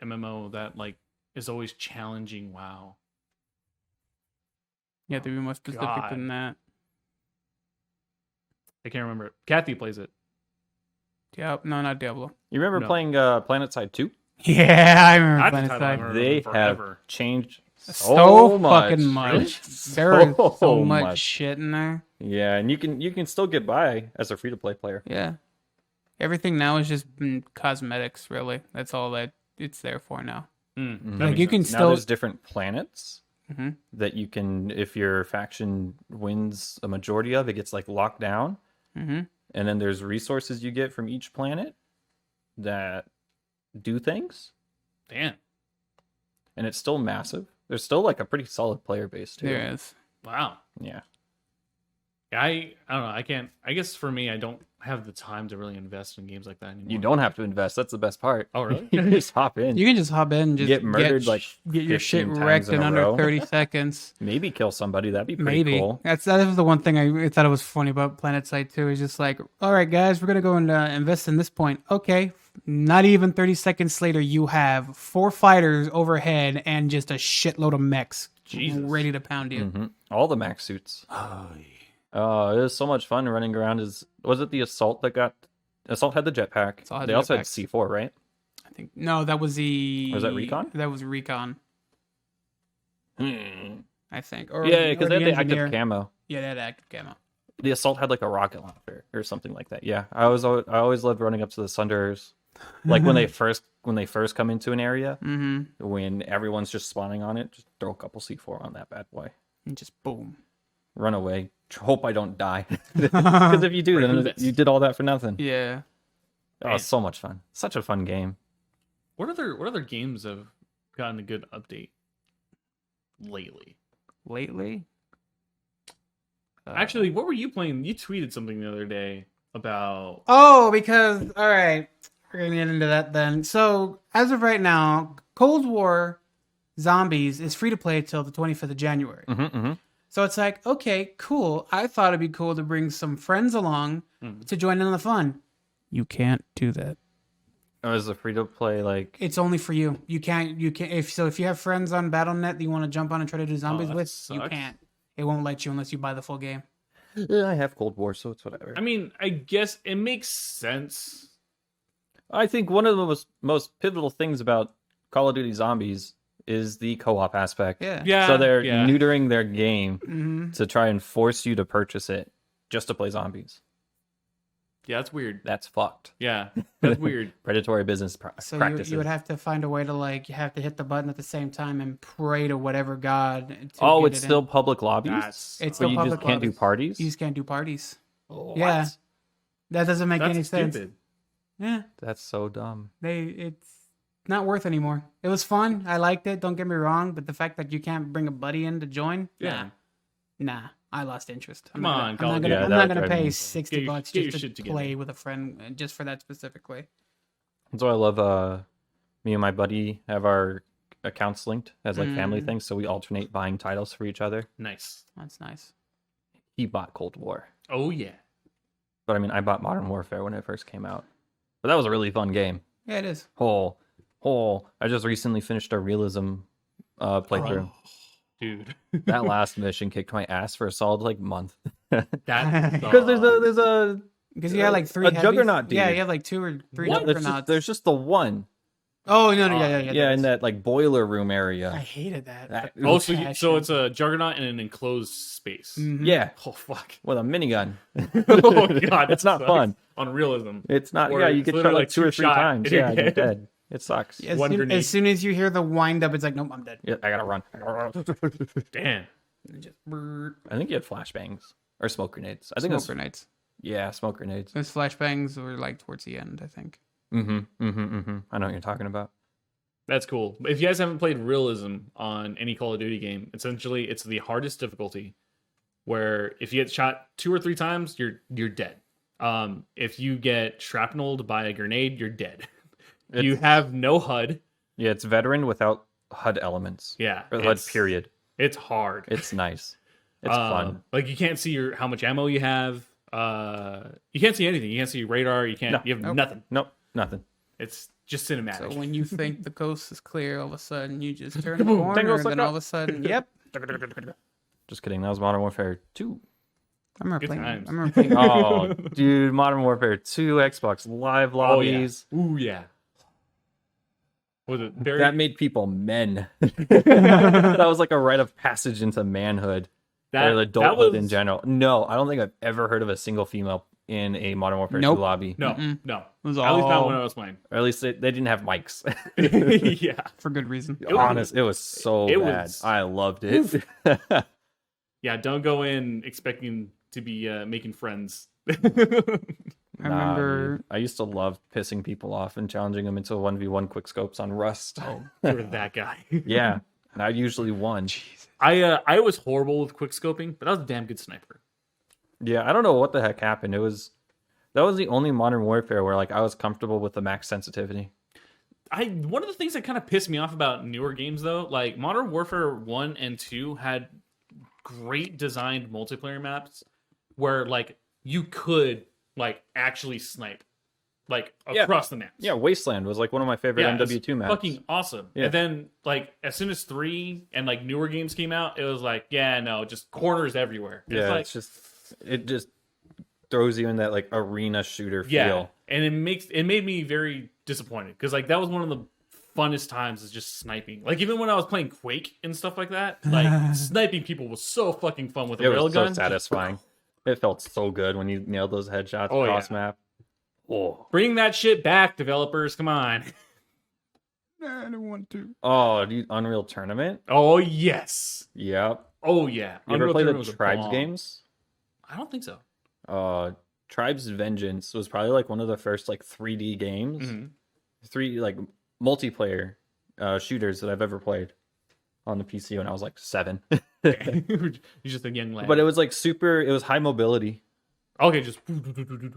MMO that like is always challenging WoW?
You have to be more specific
God.
than that.
I can't remember it. Kathy plays it.
Yep. No, not Diablo.
You remember
No.
playing PlanetSide 2?
Yeah, I remember
That's
Planet
the title I
Side.
remember
They
forever.
have changed
So
much.
fucking much.
Really?
There is so
So
much
much.
shit in there.
Yeah, and you can still get by as a free to play player.
Yeah. Everything now is just cosmetics, really. That's all that it's there for now.
Mm,
Like, you can
Now
still-
there's different planets
Mhm.
that you can, if your faction wins a majority of, it gets like locked down,
Mm-hmm.
and then there's resources you get from each planet that do things,
Damn.
and it's still massive. There's still like a pretty solid player base too.
There is.
Wow.
Yeah.
Yeah, I don't know. I can't. I guess for me, I don't have the time to really invest in games like that anymore.
You don't have to invest. That's the best part.
Oh, really?
You can just hop in.
You can just hop in and just
Get murdered, like,
get your shit
15
wrecked
times in
in
a
under
row.
30 seconds.
Maybe kill somebody. That'd be pretty
Maybe.
cool.
That was the one thing I thought it was funny about Planet Side 2 is just like, all right, guys, we're going to go and invest in this point. Okay. Not even 30 seconds later, you have 4 fighters overhead and just a shitload of mechs
Jesus.
ready to pound you.
Mhm. All the max suits. Oh, it was so much fun running around. Was it the Assault that got... Assault had the jetpack.
Assault had
They
the
also had
jetpacks.
C4, right?
I think. No, that was the.
Was that Recon?
That was Recon, I think. Or,
Yeah, because
or
they had the
engineer.
active camo.
Yeah, they had active camo.
The Assault had like a rocket launcher or something like that. Yeah, I always loved running up to the Sunders, like when they first come into an area,
Mm-hmm.
when everyone's just spawning on it, just throw a couple C4 on that bad boy,
And just boom.
run away. Hope I don't die, because if you do,
Right,
then
who's this?
you did all that for nothing.
Yeah.
Oh, it's so much fun. Such a fun game.
What other games have gotten a good update lately?
Lately?
Actually, what were you playing? You tweeted something the other day about.
Oh, because all right, we're gonna get into that then. So as of right now, Cold War Zombies is free to play till the 25th of January.
Mm-hmm.
So it's like, okay, cool. I thought it'd be cool to bring some friends along
Mhm.
to join in on the fun. You can't do that.
Oh, is it free to play? Like,
It's only for you. You can't. If you have friends on BattleNet that you want to jump on and try to do zombies
that
with, you
sucks.
can't. It won't let you unless you buy the full game.
I have Cold War, so it's whatever.
I mean, I guess it makes sense.
I think one of the most pivotal things about Call of Duty Zombies is the co-op aspect.
Yeah.
So they're
yeah.
neutering their game
Mm-hmm.
to try and force you to purchase it just to play zombies.
Yeah, that's weird.
That's fucked.
Yeah, that's weird.
Predatory business
So
practices.
you would have to find a way to like you have to hit the button at the same time and pray to whatever god. To
Oh,
get
it's
it
still
in.
public lobbies?
That's
It's
But
still
you
public
just can't do
lobbies.
parties?
You just can't do parties.
What?
Yeah, that doesn't make any
that's
sense.
stupid.
Yeah,
That's so dumb.
it's not worth anymore. It was fun. I liked it. Don't get me wrong, but the fact that you can't bring a buddy in to join,
Yeah.
nah, I lost interest.
Come on,
I'm
Call
not
of
gonna,
Duty.
I'm
Yeah,
not
that
gonna
would drive
pay
me
$60
Get your
just
shit
to
together.
play with a friend, just for that specifically.
That's why I love me and my buddy have our accounts linked as like family
Mm.
things, so we alternate buying titles for each other.
Nice.
That's nice.
He bought Cold War.
Oh yeah.
But I mean, I bought Modern Warfare when it first came out. But that was a really fun game.
Yeah, it is.
I just recently finished a realism playthrough.
Dude.
That last mission kicked my ass for a solid like month.
That
Because there's a
Because you had like three
a
heavies.
juggernaut
Yeah,
dude.
you have like 2 or 3
What?
juggernauts.
there's just the one.
Oh no, yeah,
Yeah, in that like boiler room area.
I hated that.
That-
Oh, so
Passion.
it's a juggernaut in an enclosed space.
Mhm.
Yeah,
Oh fuck.
with a minigun.
Oh god,
It's not
that
fun.
sucks. On realism.
It's not.
Or
Yeah, you
it's
get shot
literally
like 2 or 3
shot
times.
and you're
Yeah, you're
dead.
dead. It sucks.
As
One
soon,
grenade.
as soon as you hear the wind up, it's like, nope, I'm dead.
Yeah, I gotta run.
Damn.
And just brrr,
I think you had flashbangs or smoke grenades. I think
smoke
it's
grenades.
yeah, smoke grenades.
Those flashbangs were like towards the end, I think.
I know what you're talking about.
That's cool. If you guys haven't played realism on any Call of Duty game, essentially it's the hardest difficulty. Where if you get shot 2 or 3 times, you're dead. If you get shrapnelled by a grenade, you're dead. You have no HUD.
Yeah, it's veteran without HUD elements.
Yeah,
Or HUD period.
It's hard.
It's nice. It's fun.
Like you can't see how much ammo you have. You can't see anything. You can't see your radar. You can't.
No.
You have
Nope.
nothing.
Nope, nothing.
It's just cinematic.
So when you think the coast is clear, all of a sudden you just turn the
Kaboom,
corner,
tango
and then
sucker.
all of a sudden, yep.
Just kidding. That was Modern Warfare 2.
I remember
Good
playing.
times.
I remember playing.
Oh, dude, Modern Warfare 2 Xbox Live lobbies.
Ooh yeah. Was it very?
That made people men. That was like a rite of passage into manhood or adulthood in general. No, I don't think I've ever heard of a single female in a Modern Warfare
Nope.
2 lobby.
No,
Mm-mm.
no.
It was
At least not
all
when I was playing.
Or at least they didn't have mics.
Yeah.
for good reason.
was-
Honest, it was so
it
bad.
was-
I loved it.
Yeah. Don't go in expecting to be making friends.
I
Nah,
remember.
dude. I used to love pissing people off and challenging them into 1v1 quick scopes on Rust.
You're that guy.
Yeah, and I usually won.
I was horrible with quick scoping, but I was a damn good sniper.
Yeah, I don't know what the heck happened. That was the only Modern Warfare where like I was comfortable with the max sensitivity.
One of the things that kind of pissed me off about newer games though, like Modern Warfare 1 and 2 had great designed multiplayer maps where like you could like actually snipe like across the maps.
Yeah, Wasteland was like one of my favorite
Yeah,
MW2
it's
maps.
fucking awesome.
Yeah.
And then like as soon as 3 and like newer games came out, it was like, yeah, no, just corners everywhere.
Yeah,
It's like,
it just throws you in that like arena shooter
yeah.
feel.
And it made me very disappointed because like that was one of the funnest times is just sniping. Like even when I was playing Quake and stuff like that, like sniping people was so fucking fun with a
It was so
railgun.
satisfying. It felt so good when you nailed those headshots
Oh,
across
yeah.
map. Oh,
Bring that shit back, developers. Come on.
I don't want to.
oh, dude, Unreal Tournament.
Oh yes.
Yep.
Oh yeah.
You ever
Unreal
play the
Tournament was a
Tribes
bomb.
games?
I don't think so.
Tribes Vengeance was probably like one of the first like 3D games,
Mhm.
3 like multiplayer shooters that I've ever played on the PC when I was like 7.
You're just a young lad.
But it was like it was high mobility.
okay, just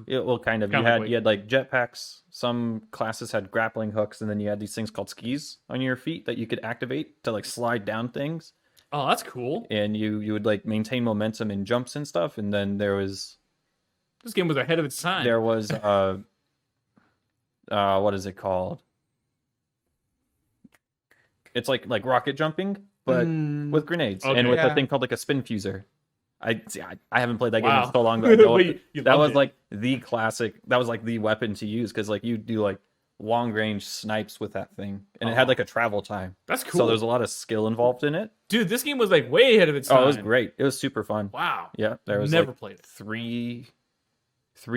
Well, kind of.
Kinda like
You had like jetpacks. Some classes had grappling hooks, and then you had these things called skis on your feet that you could activate to like slide down things.
oh, that's cool.
And you would like maintain momentum in jumps and stuff. And then there was
This game was ahead of its time.
what is it called? It's like rocket jumping, but with grenades
Okay.
and with
Yeah.
a thing called like a spin fuser. I haven't played that game
Wow.
in so long, but I know
Wait, you
that
loved
was
it.
like the classic. That was like the weapon to use because like you do like long range snipes with that thing, and it had like a travel time.
That's cool.
So there's a lot of skill involved in it.
Dude, this game was like way ahead of its time.
Oh, it was great. It was super fun.
Wow.
Yeah, there was
Never
like
played it.
three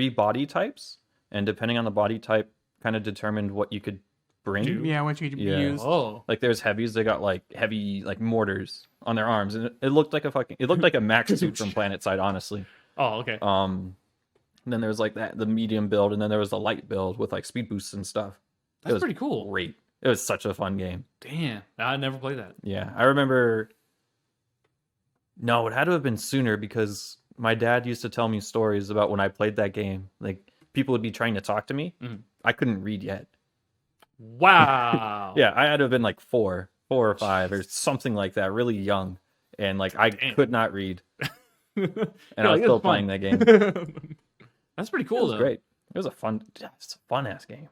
body types, and depending on the body type, kind of determined what you could bring.
Yeah, what you could
Yeah.
use.
Oh.
Like there's heavies, they got like heavy like mortars on their arms, and it looked like a max suit from Planet Side, honestly.
Oh, okay.
And then there was like the medium build, and then there was the light build with like speed boosts and stuff.
That's
was
pretty cool.
Great. It was such a fun game.
Damn. I never played that.
Yeah, I remember. No, it had to have been sooner because my dad used to tell me stories about when I played that game. Like people would be trying to talk to me.
Mhm.
I couldn't read yet.
Wow.
Yeah, I had to have been like four or five, or something like that, really young, and like I
Damn.
could not read, and
Yeah,
I was
like,
still
it's fun.
playing that game.
That's pretty
It
cool,
was
though.
great. It was it's a fun ass game.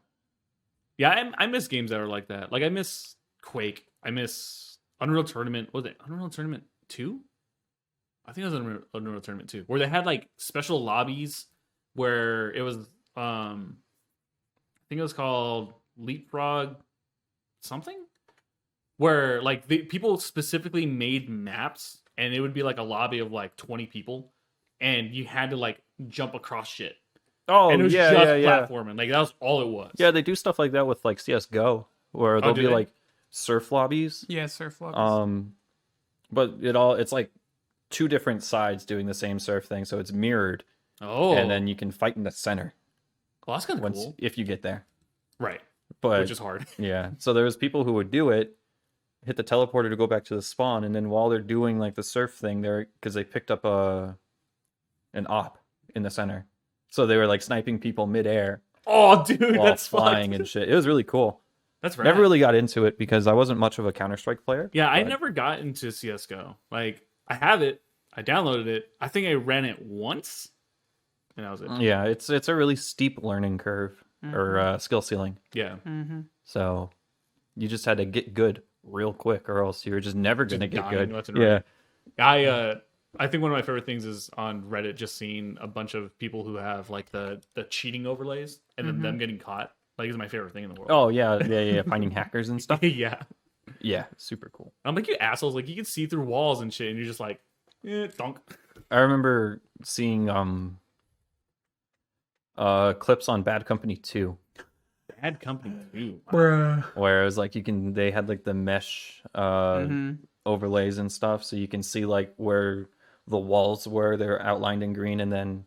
Yeah, I miss games that are like that. Like I miss Quake. I miss Unreal Tournament. What was it Unreal Tournament 2? I think it was Unreal Tournament 2, where they had like special lobbies where it was I think it was called Leapfrog something, where like people specifically made maps, and it would be like a lobby of like 20 people, and you had to like jump across shit.
Oh,
And it was
yeah,
just
yeah, yeah.
platforming. Like that was all it was.
Yeah, they do stuff like that with like CS:GO, where there'll
do
be
they?
like surf lobbies.
Yeah, surf lobbies.
But it's like two different sides doing the same surf thing, so it's mirrored,
Oh,
and then you can fight in the center
well, that's kind of
once
cool.
if you get there.
Right.
But
Which is hard.
yeah, so there was people who would do it, hit the teleporter to go back to the spawn, and then while they're doing like the surf thing, because they picked up an op in the center, so they were like sniping people midair
Oh, dude,
while
that's
flying
fucked.
and shit. It was really cool.
That's right.
Never really got into it because I wasn't much of a Counter-Strike player.
Yeah, I
but-
never got into CS:GO. Like, I have it. I downloaded it. I think I ran it once, and that was it.
Yeah, it's a really steep learning curve or skill ceiling.
Yeah.
Mm-hmm.
So you just had to get good real quick, or else you're just never
Just
gonna get
dying
good.
left and
Yeah,
right. I think one of my favorite things is on Reddit just seeing a bunch of people who have like the cheating overlays and then them getting caught. Like, is my favorite thing in the world.
Oh yeah. Finding hackers and stuff.
Yeah.
Yeah, super cool.
I'm like, you assholes, like you can see through walls and shit, and you're just like, thunk.
I remember seeing clips on Bad Company 2
Bad Company too.
Bruh.
where it was like they had like the mesh overlays and stuff, so you can see like where the walls were, they're outlined in green, and then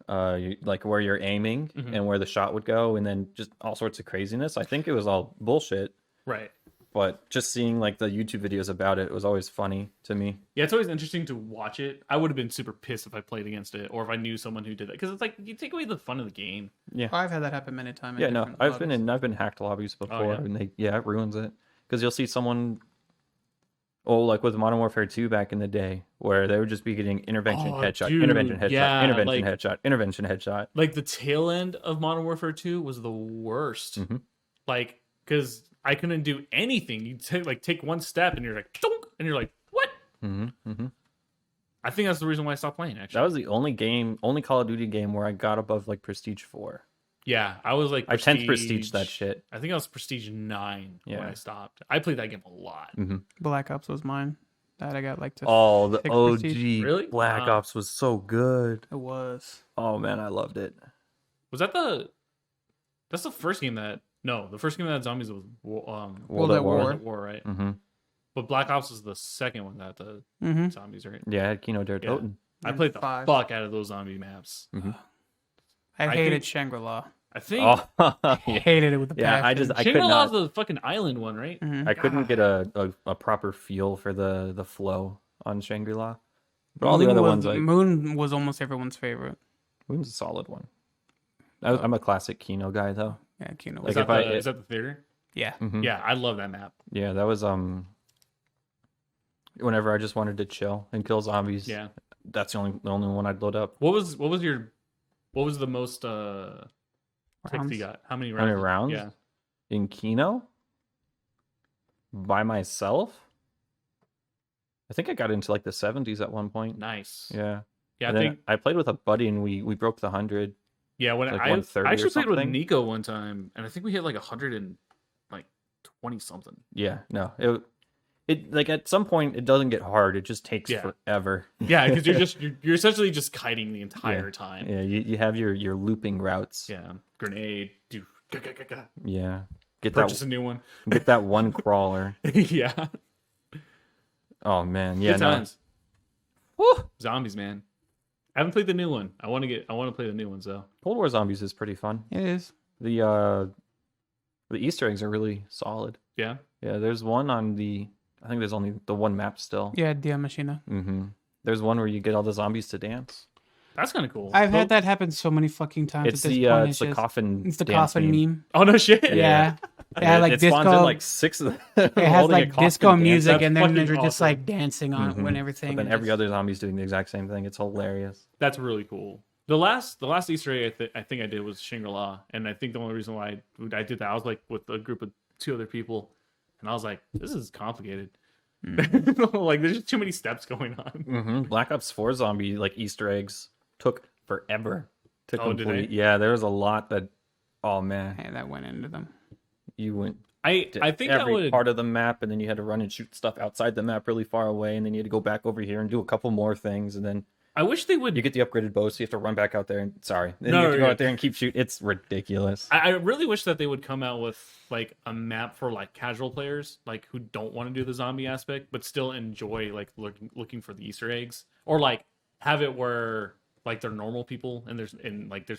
like where you're aiming and where the shot would go, and then just all sorts of craziness. I think it was all bullshit,
Right.
but just seeing like the YouTube videos about it was always funny to me.
Yeah, it's always interesting to watch it. I would have been super pissed if I played against it, or if I knew someone who did that, because it's like you take away the fun of the game.
Yeah,
I've had that happen many times.
yeah, no, I've been hacked lobbies before,
yeah?
and it ruins it because you'll see someone. Oh, like with Modern Warfare 2 back in the day, where they would just be getting intervention,
Oh,
headshot,
dude,
intervention, headshot,
yeah,
intervention,
like-
headshot, intervention, headshot.
Like the tail end of Modern Warfare 2 was the worst. Like, because I couldn't do anything. You take one step and you're like, "Dunk," and you're like, what? I think that's the reason why I stopped playing. Actually,
That was the only Call of Duty game where I got above like Prestige 4.
yeah, I was like,
I 10th Prestige that shit.
I think I was Prestige 9 when
Yeah.
I stopped. I played that game a lot.
Black Ops was mine. That I got like to.
Oh, the
Six
OG
Prestige.
Really?
Black
Wow.
Ops was so good.
It was.
Oh man, I loved it.
Was that that's the first game that? No, the first game that had zombies was
World at War.
World at War, right?
Mm-hmm.
But Black Ops was the second one that had the
Mm-hmm.
zombies, right?
Yeah, I had Kino der
Yeah.
Toten.
I played the
5.
fuck out of those zombie maps.
I
I
hated
think-
Shangri-La.
I think
Oh, yeah.
Hated it with the
Yeah,
passion.
I could
Shangri-La's
not.
the fucking island one, right?
Mhm.
I couldn't get a proper feel for the flow on Shangri-La. But all the other ones, like
Moon was almost everyone's favorite.
Moon's a solid one. I'm a classic Kino guy though.
Yeah, Kino
Like
was.
Is,
if
is that the theater?
Yeah.
Mhm.
Yeah, I love that map.
Yeah, that was whenever I just wanted to chill and kill zombies.
Yeah.
That's the only one I'd load up.
What was the most ticks
Rounds?
you got? How many
How
rounds?
many rounds?
Yeah.
In Kino? By myself? I think I got into like the 70s at one point.
Nice.
Yeah.
Yeah, I
And then
think
I played with a buddy and we broke the 100.
Yeah, when
Like
I
130 or
actually played with
something?
Nico one time, and I think we hit like 120 something.
Yeah, no, it like at some point it doesn't get hard. It just takes
Yeah.
forever.
Yeah, because you're essentially just kiting the entire time.
Yeah, you have your looping routes.
Yeah, grenade, do
Yeah. Get
purchase a new one.
that one crawler.
Yeah,
Oh man, yeah,
good
no.
times. Woo! Zombies, man. I haven't played the new one. I want to play the new ones though.
Cold War Zombies is pretty fun.
It is.
The Easter eggs are really solid.
Yeah,
Yeah, there's one on I think there's only the one map still.
Yeah, Dia Machina.
Mm-hmm. There's one where you get all the zombies to dance.
that's kind of cool.
I've had that happen so many fucking times.
It's
at this
the
point,
it's the
just-
coffin.
It's the
dance
coffin meme.
Oh no shit.
Yeah. Yeah, like
it spawns in
disco.
like 6 of them.
It has
holding a
like
coffin
disco
dance.
music,
That's
and then they're
fucking
just
awesome.
like dancing on it
Mhm.
and everything.
But then
and
every
just-
other zombie's doing the exact same thing. It's hilarious.
That's really cool. The last Easter egg I think I did was Shangri-La, and I think the only reason why I did that, I was like with a group of 2 other people, and I was like, this is complicated. Like there's just too many steps going on.
Mm-hmm. Black Ops 4 zombie like Easter eggs took forever to
Oh, did
complete.
they?
Yeah, there was a lot that. Oh man,
Hey, that went into them.
you went
I
to
think I
every
would.
part of the map, and then you had to run and shoot stuff outside the map really far away, and then you had to go back over here and do a couple more things, and then
I wish they would.
you get the upgraded bow, so you have to run back out there and then
No,
you have to go
yeah.
out there and keep shooting. It's ridiculous.
I really wish that they would come out with like a map for like casual players, like who don't want to do the zombie aspect, but still enjoy like looking for the Easter eggs, or like have it where like they're normal people and there's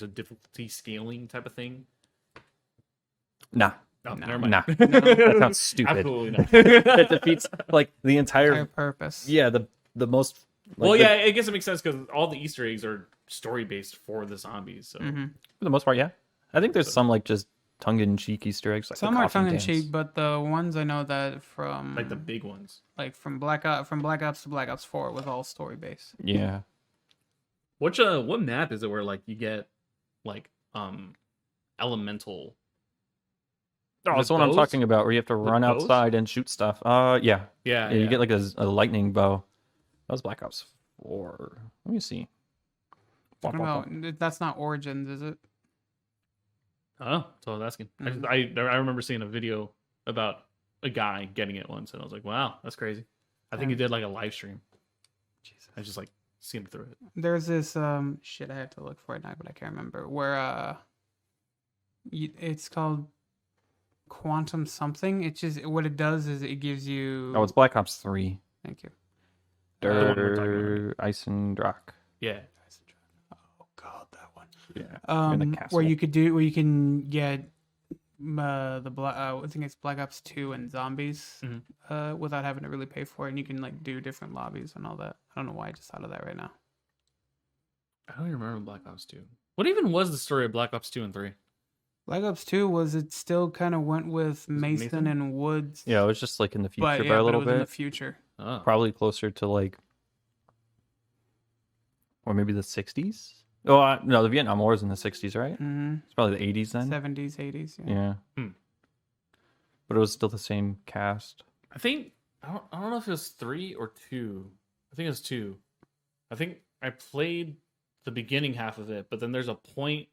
a difficulty scaling type of thing.
Nah,
Oh,
No.
never mind.
nah, that sounds stupid.
Absolutely not.
That defeats like the
Entire
entire
purpose.
yeah the most.
Well,
like,
yeah, I guess it makes sense because all the Easter eggs are story based for the zombies. So
Mhm.
for the most part, yeah. I think there's some like just tongue-in-cheek Easter eggs. Like the
Some are
coffin
tongue in
dance.
cheek, but the ones I know that from
like the big ones.
like from Black Ops to Black Ops 4 was all story based.
Yeah.
What map is it where like you get like elemental?
Oh,
Is
that's
it
what I'm
bows?
talking about, where you have to run
bows?
outside and shoot stuff. Yeah.
Yeah,
You get like a lightning bow. That was Black Ops 4. Let me see.
Talking about that's not Origins, is it?
Oh, that's what I was asking.
Mhm.
I remember seeing a video about a guy getting it once, and I was like, "Wow, that's crazy." I think he did like a live stream.
Jesus.
I just like skimmed through it.
There's this shit I have to look for it now, but I can't remember where it's called Quantum something. It's just what it does is it gives you.
Oh, it's Black Ops 3.
Thank you.
The one we're talking
Der Eisendrach.
Yeah,
Oh God, that one.
Yeah. in the castle.
Where you can get the black. I think it's Black Ops 2 and zombies
Mhm.
without having to really pay for it, and you can like do different lobbies and all that. I don't know why I just thought of that right now.
I don't even remember Black Ops 2. What even was the story of Black Ops 2 and 3?
Black Ops 2 was it still kind of went with Mason
Nathan?
and Woods.
Yeah, it was just like in the future
but
by
yeah,
a little
but it was in the
bit.
future.
Oh,
Probably closer to like, or maybe the 60s. Oh, no, the Vietnam War is in the 60s, right?
Mm-hmm.
It's probably the 80s then.
70s, 80s. Yeah.
Yeah.
Hmm.
But it was still the same cast.
I think I don't know if it was 3 or 2. I think it was 2. I think I played the beginning half of it, but then there's a point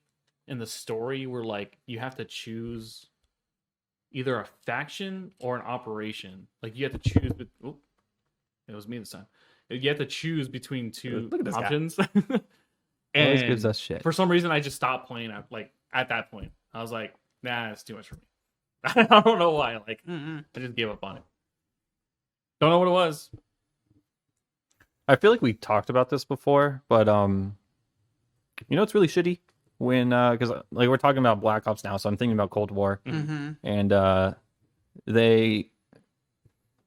in the story where like you have to choose either a faction or an operation. Like you have to choose. Oop, it was me this time. You have to choose between two
Look at this guy.
options.
Always
And
gives us shit.
for some reason, I just stopped playing at that point. I was like, nah, it's too much for me. I don't know why. Like
Mm-mm.
I just gave up on it. Don't know what it was.
I feel like we talked about this before, but you know it's really shitty when because like we're talking about Black Ops now, so I'm thinking about Cold War,
Mm-hmm.
and they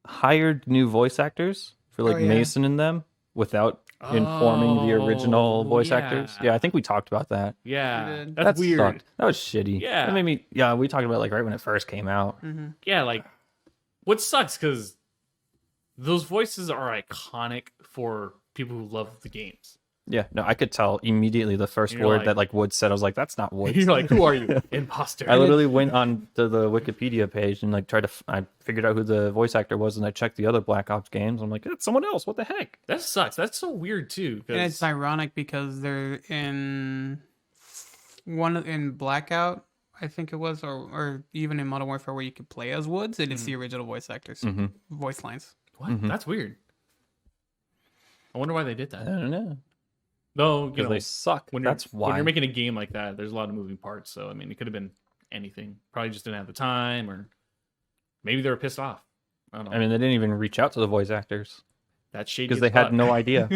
hired new voice actors for like
Oh, yeah.
Mason and them without informing the original voice actors. Yeah, I think we talked about that.
Yeah,
We did.
that's
That
weird.
sucked. That was shitty.
Yeah.
That made me. Yeah, we talked about it, like right when it first came out.
Mm-hmm.
Yeah, like what sucks because those voices are iconic for people who love the games.
Yeah, no, I could tell immediately the first
You're
word
like-
that like Woods said. I was like, that's not Woods.
You're like, who are you, imposter?
I literally went on to the Wikipedia page and like tried to. I figured out who the voice actor was, and I checked the other Black Ops games. I'm like, it's someone else. What the heck?
That sucks. That's so weird too.
And it's
'cause-
ironic because they're in one in Blackout, I think it was, or even in Modern Warfare where you could play as Woods, and it's the original voice actors, voice lines.
What? That's weird. I wonder why they did
I
that.
don't know.
Though, you
Because
know,
they suck.
when
That's why.
when you're making a game like that, there's a lot of moving parts. So I mean, it could have been anything. Probably just didn't have the time, or maybe they were pissed off. I don't know.
I mean, they didn't even reach out to the voice actors
That's shady
because
as
they had
fuck.
no idea.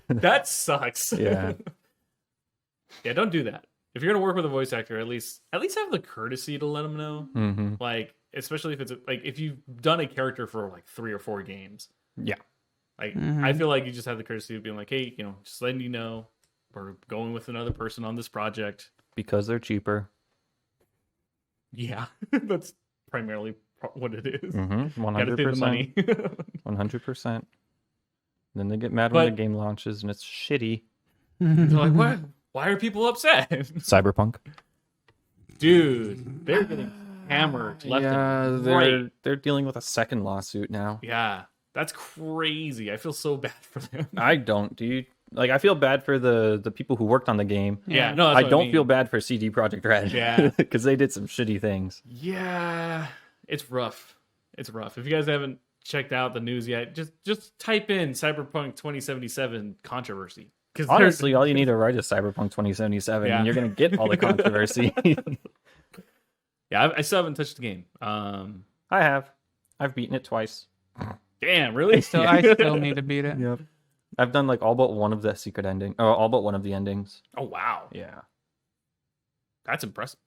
That sucks.
Yeah.
Yeah, don't do that. If you're gonna work with a voice actor, at least have the courtesy to let them know.
Mm-hmm.
Like, especially if it's like if you've done a character for like 3 or 4 games.
Yeah.
Like, I feel like you just have the courtesy of being like, hey, just letting you know we're going with another person on this project.
Because they're cheaper.
Yeah, that's primarily what it is.
Mm-hmm.
Gotta save the
100%.
money.
100%. Then they get mad when the game launches and it's shitty.
They're like, what? Why are people upset?
Cyberpunk.
Dude, they're getting hammered left and right.
They're dealing with a second lawsuit now.
Yeah, that's crazy. I feel so bad for them.
I don't, dude. Like, I feel bad for the people who worked on the game.
Yeah, no, that's
I
what
don't
mean.
feel bad for CD Projekt Red.
Yeah.
Because they did some shitty things.
Yeah, it's rough. It's rough. If you guys haven't checked out the news yet, just type in Cyberpunk 2077 controversy. Because
Honestly, all you need to write is Cyberpunk 2077,
Yeah.
and you're going to get all the controversy.
yeah, I still haven't touched the game.
I have. I've beaten it twice.
Damn, really?
I still need to beat it.
Yep. I've done like all but one of the secret ending, or all but one of the endings.
Oh wow,
Yeah.
that's impressive.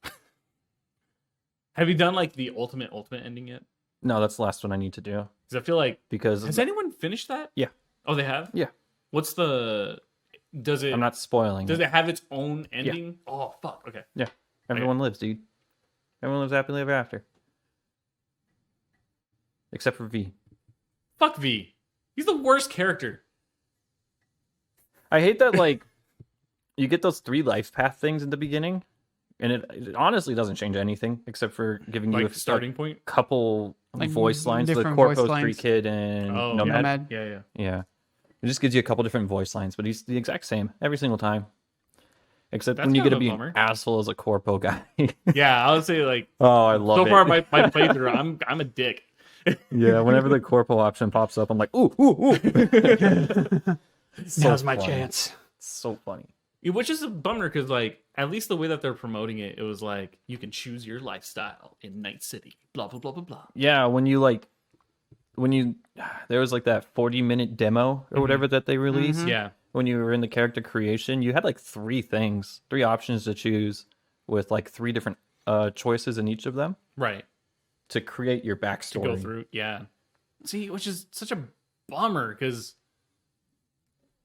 Have you done like the ultimate ending yet?
No, that's the last one I need to do.
Because I feel like
Because
has anyone finished that?
Yeah.
Oh, they have.
Yeah.
What's the? Does it?
I'm not spoiling.
Does it have its own ending? Oh fuck. Okay.
Yeah. Everyone lives, dude. Everyone lives happily ever after. Except for V.
Fuck V. He's the worst character.
I hate that, like, you get those 3 life path things in the beginning, and it honestly doesn't change anything except for giving you
Like
a
starting point.
couple
Like,
voice lines. The
different
Corpo
voice
Street
lines.
Kid and
Oh,
Nomad.
Nomad.
Yeah.
Yeah. It just gives you a couple different voice lines, but he's the exact same every single time. Except
That's
when you
kind
get
of
to
a
be
bummer.
an asshole as a Corpo guy.
Yeah, I would say like
Oh, I love
so
it.
far my playthrough, I'm a dick.
Yeah, whenever the Corpo option pops up, I'm like, ooh, ooh, ooh.
Now's my
funny.
chance.
It's so funny.
Which is a bummer because like at least the way that they're promoting it, it was like you can choose your lifestyle in Night City. Blah blah blah blah blah.
Yeah, when you there was like that 40-minute demo or whatever that they released.
Yeah.
When you were in the character creation, you had like 3 options to choose with like 3 different choices in each of them
Right.
to create your
To
backstory.
go through. Yeah. See, which is such a bummer because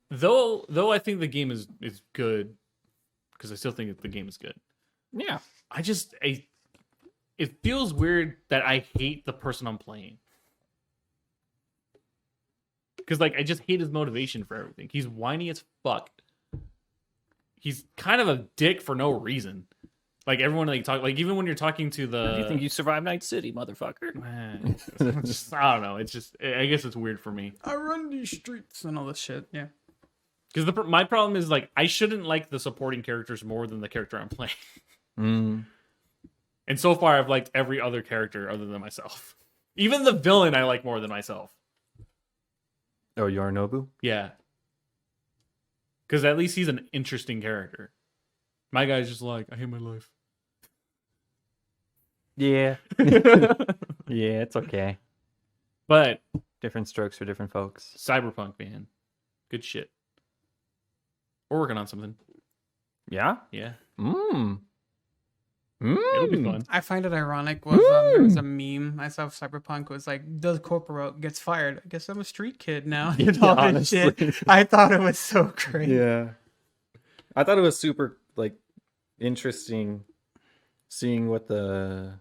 though I think the game is good because I still think the game is good.
Yeah.
It feels weird that I hate the person I'm playing. Because like I just hate his motivation for everything. He's whiny as fuck. He's kind of a dick for no reason. Like everyone even when you're talking to the
You think you survived Night City, motherfucker?
Man, just, I don't know. It's just I guess it's weird for me.
I run these streets and all this shit. Yeah.
Because my problem is like I shouldn't like the supporting characters more than the character I'm playing.
Mm.
And so far I've liked every other character other than myself. Even the villain I like more than myself.
Oh, Yorinobu?
Yeah. Because at least he's an interesting character. My guy's just like, I hate my life.
Yeah. Yeah, it's okay.
But
Different strokes for different folks.
Cyberpunk, man. Good shit. We're working on something.
Yeah?
Yeah.
Mmm.
It'll be fun.
I find it ironic was there was a meme I saw of Cyberpunk was like, does corporal gets fired? I guess I'm a street kid now. You know,
Yeah,
and shit.
honestly.
I thought it was so great.
Yeah. I thought it was super like interesting seeing what the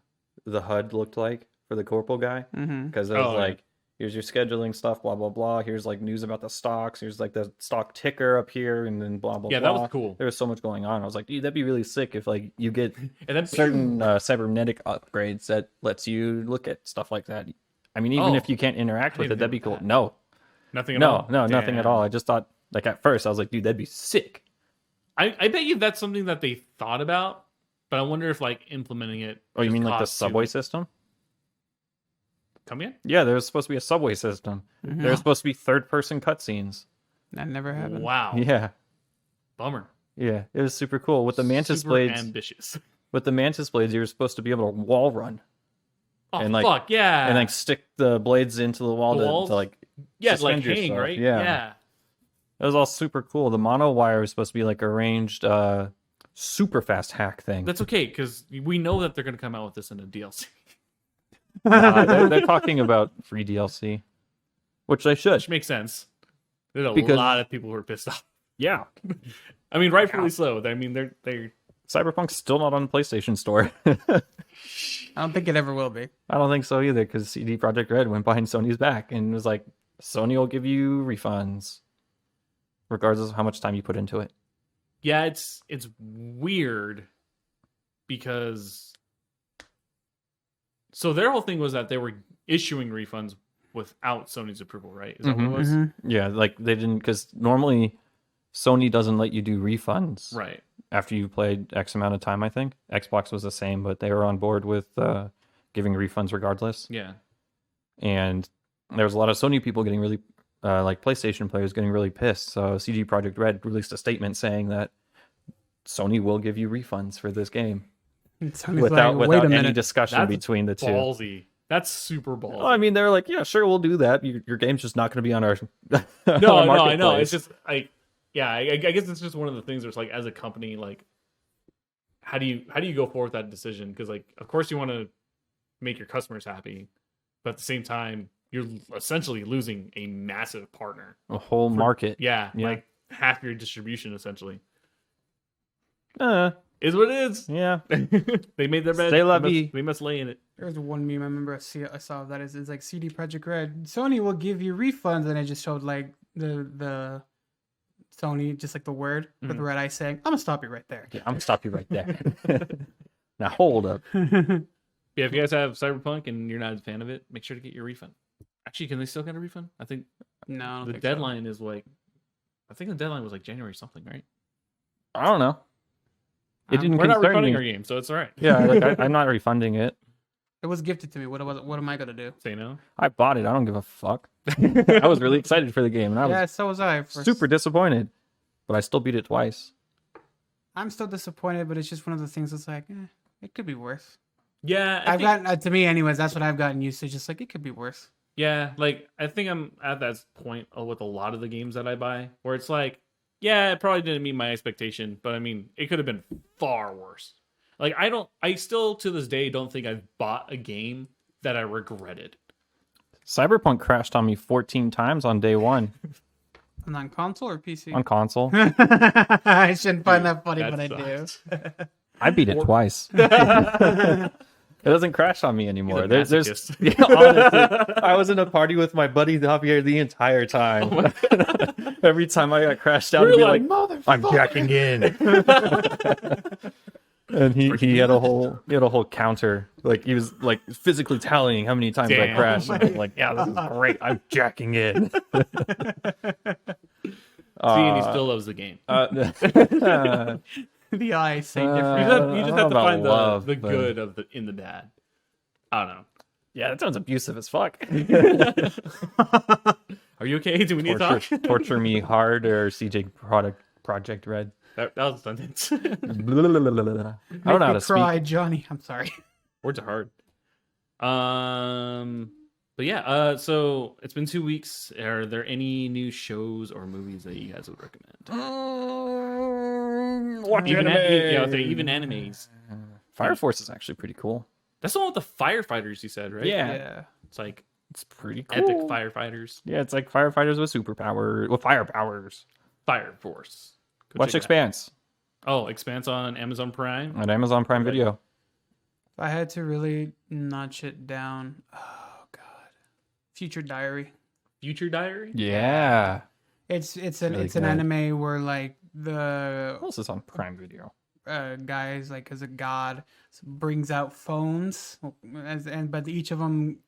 HUD looked like for the corporal guy.
Mm-hmm.
Because it was
Oh, yeah.
like, here's your scheduling stuff, blah blah blah. Here's like news about the stocks. Here's like the stock ticker up here, and then blah blah
Yeah,
blah.
that was cool.
There was so much going on. I was like, dude, that'd be really sick if like you get
And then
certain cybernetic upgrades that lets you look at stuff like that. I mean, even
Oh,
if you can't interact
I
with
didn't
it, that'd be
think
cool.
of that.
No,
nothing at all.
no, nothing at
Damn.
all. I just thought, like at first, I was like, dude, that'd be sick.
I bet you that's something that they thought about, But I wonder if like implementing it.
Oh, you
just
mean like the
costs too
subway
much.
system?
Come in?
Yeah, there's supposed to be a subway system. There's supposed to be third-person cutscenes.
That never happened.
Wow.
Yeah,
Bummer.
yeah, it was super cool. With the mantis
Super
blades,
ambitious.
with the mantis blades, you were supposed to be able to wall run
Oh
And, like-
fuck yeah!
and like stick the blades into the wall
The
to
walls?
like.
yeah, it's like
suspend
hang,
yourself.
right?
Yeah. It was all super cool. The mono wire was supposed to be like a ranged, super fast hack thing.
That's okay because we know that they're gonna come out with this in a DLC,
They're talking about free DLC, which they should.
which makes sense. There's a
Because-
lot of people who are pissed off.
Yeah,
I mean, rightfully so. I mean, they're
Cyberpunk's still not on the PlayStation Store.
I don't think it ever will be.
I don't think so either, because CD Projekt Red went behind Sony's back and was like, Sony will give you refunds, regardless of how much time you put into it.
yeah, it's weird because so their whole thing was that they were issuing refunds without Sony's approval, right? Is that what it was?
Yeah, like they didn't, because normally Sony doesn't let you do refunds
Right.
after you played X amount of time, I think. Xbox was the same, but they were on board with giving refunds regardless.
Yeah.
And there was a lot of Sony people getting really, like PlayStation players getting really pissed. So CD Projekt Red released a statement saying that Sony will give you refunds for this game
Sony's
without
like, wait a
any
minute.
discussion
That's
between the two.
Ballsy. That's super ballsy.
Well, I mean, they're like, yeah, sure, we'll do that. Your game's just not going to be on our
no,
our
no, I know.
marketplace.
It's just like, yeah, I guess it's just one of the things where it's like, as a company, like, how do you go forward with that decision? Because like, of course, you want to make your customers happy, but at the same time, you're essentially losing a massive partner.
a whole market.
Yeah,
Yeah.
like half your distribution essentially
Uh,
is what it is.
yeah.
They made their bed.
C'est la
They
vie.
must lay in it.
There's one meme I remember I saw of that is it's like CD Projekt Red. Sony will give you refunds, and it just showed like the Sony, just like the word with the red eye saying, "I'm gonna stop you right there."
Yeah, I'm gonna stop you right there. Now hold up.
Yeah, if you guys have Cyberpunk and you're not a fan of it, make sure to get your refund. Actually, can they still get a refund? I think
No, I don't
the
think so.
deadline is like, I think the deadline was like January something, right?
I don't know. It didn't
We're not
concern
refunding
me.
our game, so it's all right.
Yeah, like, I'm not refunding it.
It was gifted to me. What am I gonna do?
Say no.
I bought it. I don't give a fuck. I was really excited for the game, and I was
Yeah, so was I.
super disappointed. But I still beat it twice.
I'm still disappointed, but it's just one of the things that's like, it could be worse.
Yeah,
I've gotten to me, anyways. That's what I've gotten used to. Just like it could be worse.
yeah, like I think I'm at that point with a lot of the games that I buy, where it's like, yeah, it probably didn't meet my expectation, but I mean, it could have been far worse. Like I still to this day don't think I've bought a game that I regretted.
Cyberpunk crashed on me 14 times on day one
And on console or PC?
on console.
I shouldn't find that funny,
That
but I do.
sucks.
I beat it twice. It doesn't crash on me anymore.
He's a
There's
masochist.
yeah, honestly, I was in a party with my buddy Javier the entire time. Every time I got crashed out,
We
he'd
were
be
like,
like, "I'm jacking in," and he had a whole counter. Like he was like physically tallying how many times I
Damn.
crashed. And I'm like, yeah, this is great. I'm jacking in.
See, and he still loves the game.
The eyes say
You
different.
just
I don't
have to
know
find
about love,
the
but-
good of in the bad. I don't know.
Yeah, that sounds abusive as fuck.
Are you okay? Do we need to talk?
Torture me hard or CJ Project Red.
That was a sentence.
I don't know how
Make
to
me
speak.
cry, Johnny. I'm sorry.
Words are hard. But yeah. So it's been 2 weeks. Are there any new shows or movies that you guys would recommend?
Watch
Even
anime.
even animes.
Fire Force is actually pretty cool.
That's the one with the firefighters. You said, right?
Yeah.
It's like
It's pretty cool.
epic firefighters.
Yeah, it's like firefighters with superpower, with fire powers.
Fire Force. Go
Watch
check it out.
Expanse
Oh, Expanse on Amazon Prime.
on Amazon Prime Video.
If I had to really notch it down, oh god, Future Diary.
Future Diary.
Yeah.
It's an
really
it's an
good.
anime where like the
What else is on Prime Video?
guys like as a god brings out phones, but each of them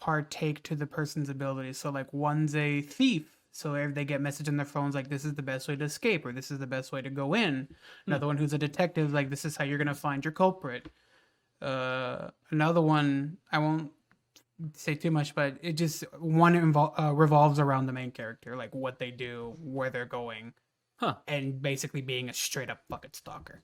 partake to the person's abilities. So like one's a thief, So if they get message on their phones like this is the best way to escape or this is the best way to go in. Another one who's a detective like this is how you're gonna find your culprit. Another one I won't say too much, but it just revolves around the main character, like what they do, where they're going, and basically being a straight up fucking stalker.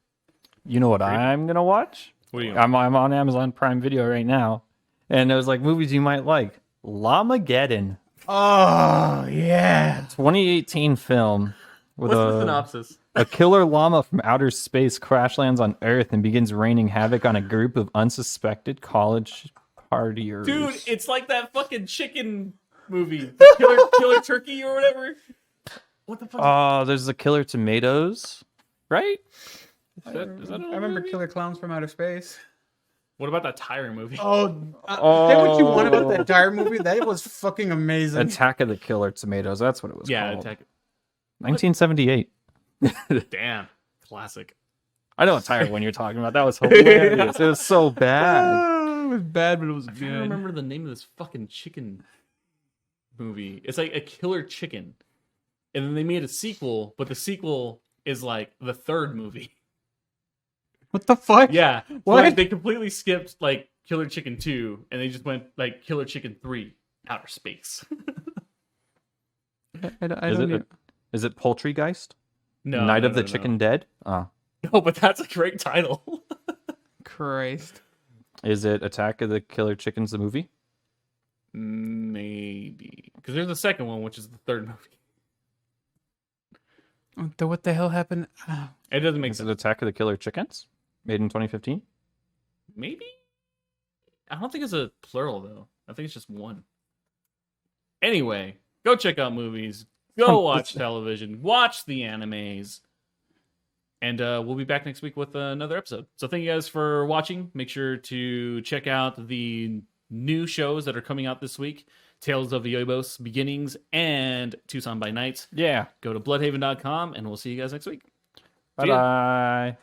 You know what I'm gonna watch?
What do you?
I'm on Amazon Prime Video right now, and there's like movies you might like. Llamageddon.
Oh yeah,
2018 film with
What's the synopsis?
a killer llama from outer space crash lands on Earth and begins raining havoc on a group of unsuspected college partiers.
Dude, it's like that fucking chicken movie, Killer Turkey or whatever. What the fuck?
Oh, there's the Killer Tomatoes, right?
Is that
I remember Killer Clowns from Outer Space.
What about that tire movie?
Say what you want about that dire movie. That was fucking amazing.
Attack of the Killer Tomatoes. That's what it was
yeah,
called.
Attack.
1978.
Damn, classic.
I know what tire one you're talking about. That was hilarious. It was so bad.
It was bad, but it was
I
good.
can't remember the name of this fucking chicken movie. It's like a killer chicken, and then they made a sequel, but the sequel is like the third movie.
What the fuck?
Yeah,
What?
Like, they completely skipped like Killer Chicken 2, and they just went like Killer Chicken 3, Outer Space.
Is it Poultrygeist?
No,
Night
no,
of the
no,
Chicken Dead? Oh.
No, but that's a great title.
Christ.
Is it Attack of the Killer Chickens, the movie?
Maybe because there's the second one, which is the third movie.
What the hell happened?
It doesn't make
Is it
sense.
Attack of the Killer Chickens? Made in 2015?
Maybe. I don't think it's a plural though. I think it's just one. Anyway, go check out movies. Go watch television. Watch the animes. And we'll be back next week with another episode. So thank you guys for watching. Make sure to check out the new shows that are coming out this week. Tales of the Yoibos Beginnings and Tucson by Night.
Yeah.
Go to Bluhdhaven.com and we'll see you guys next week.
Bye-bye.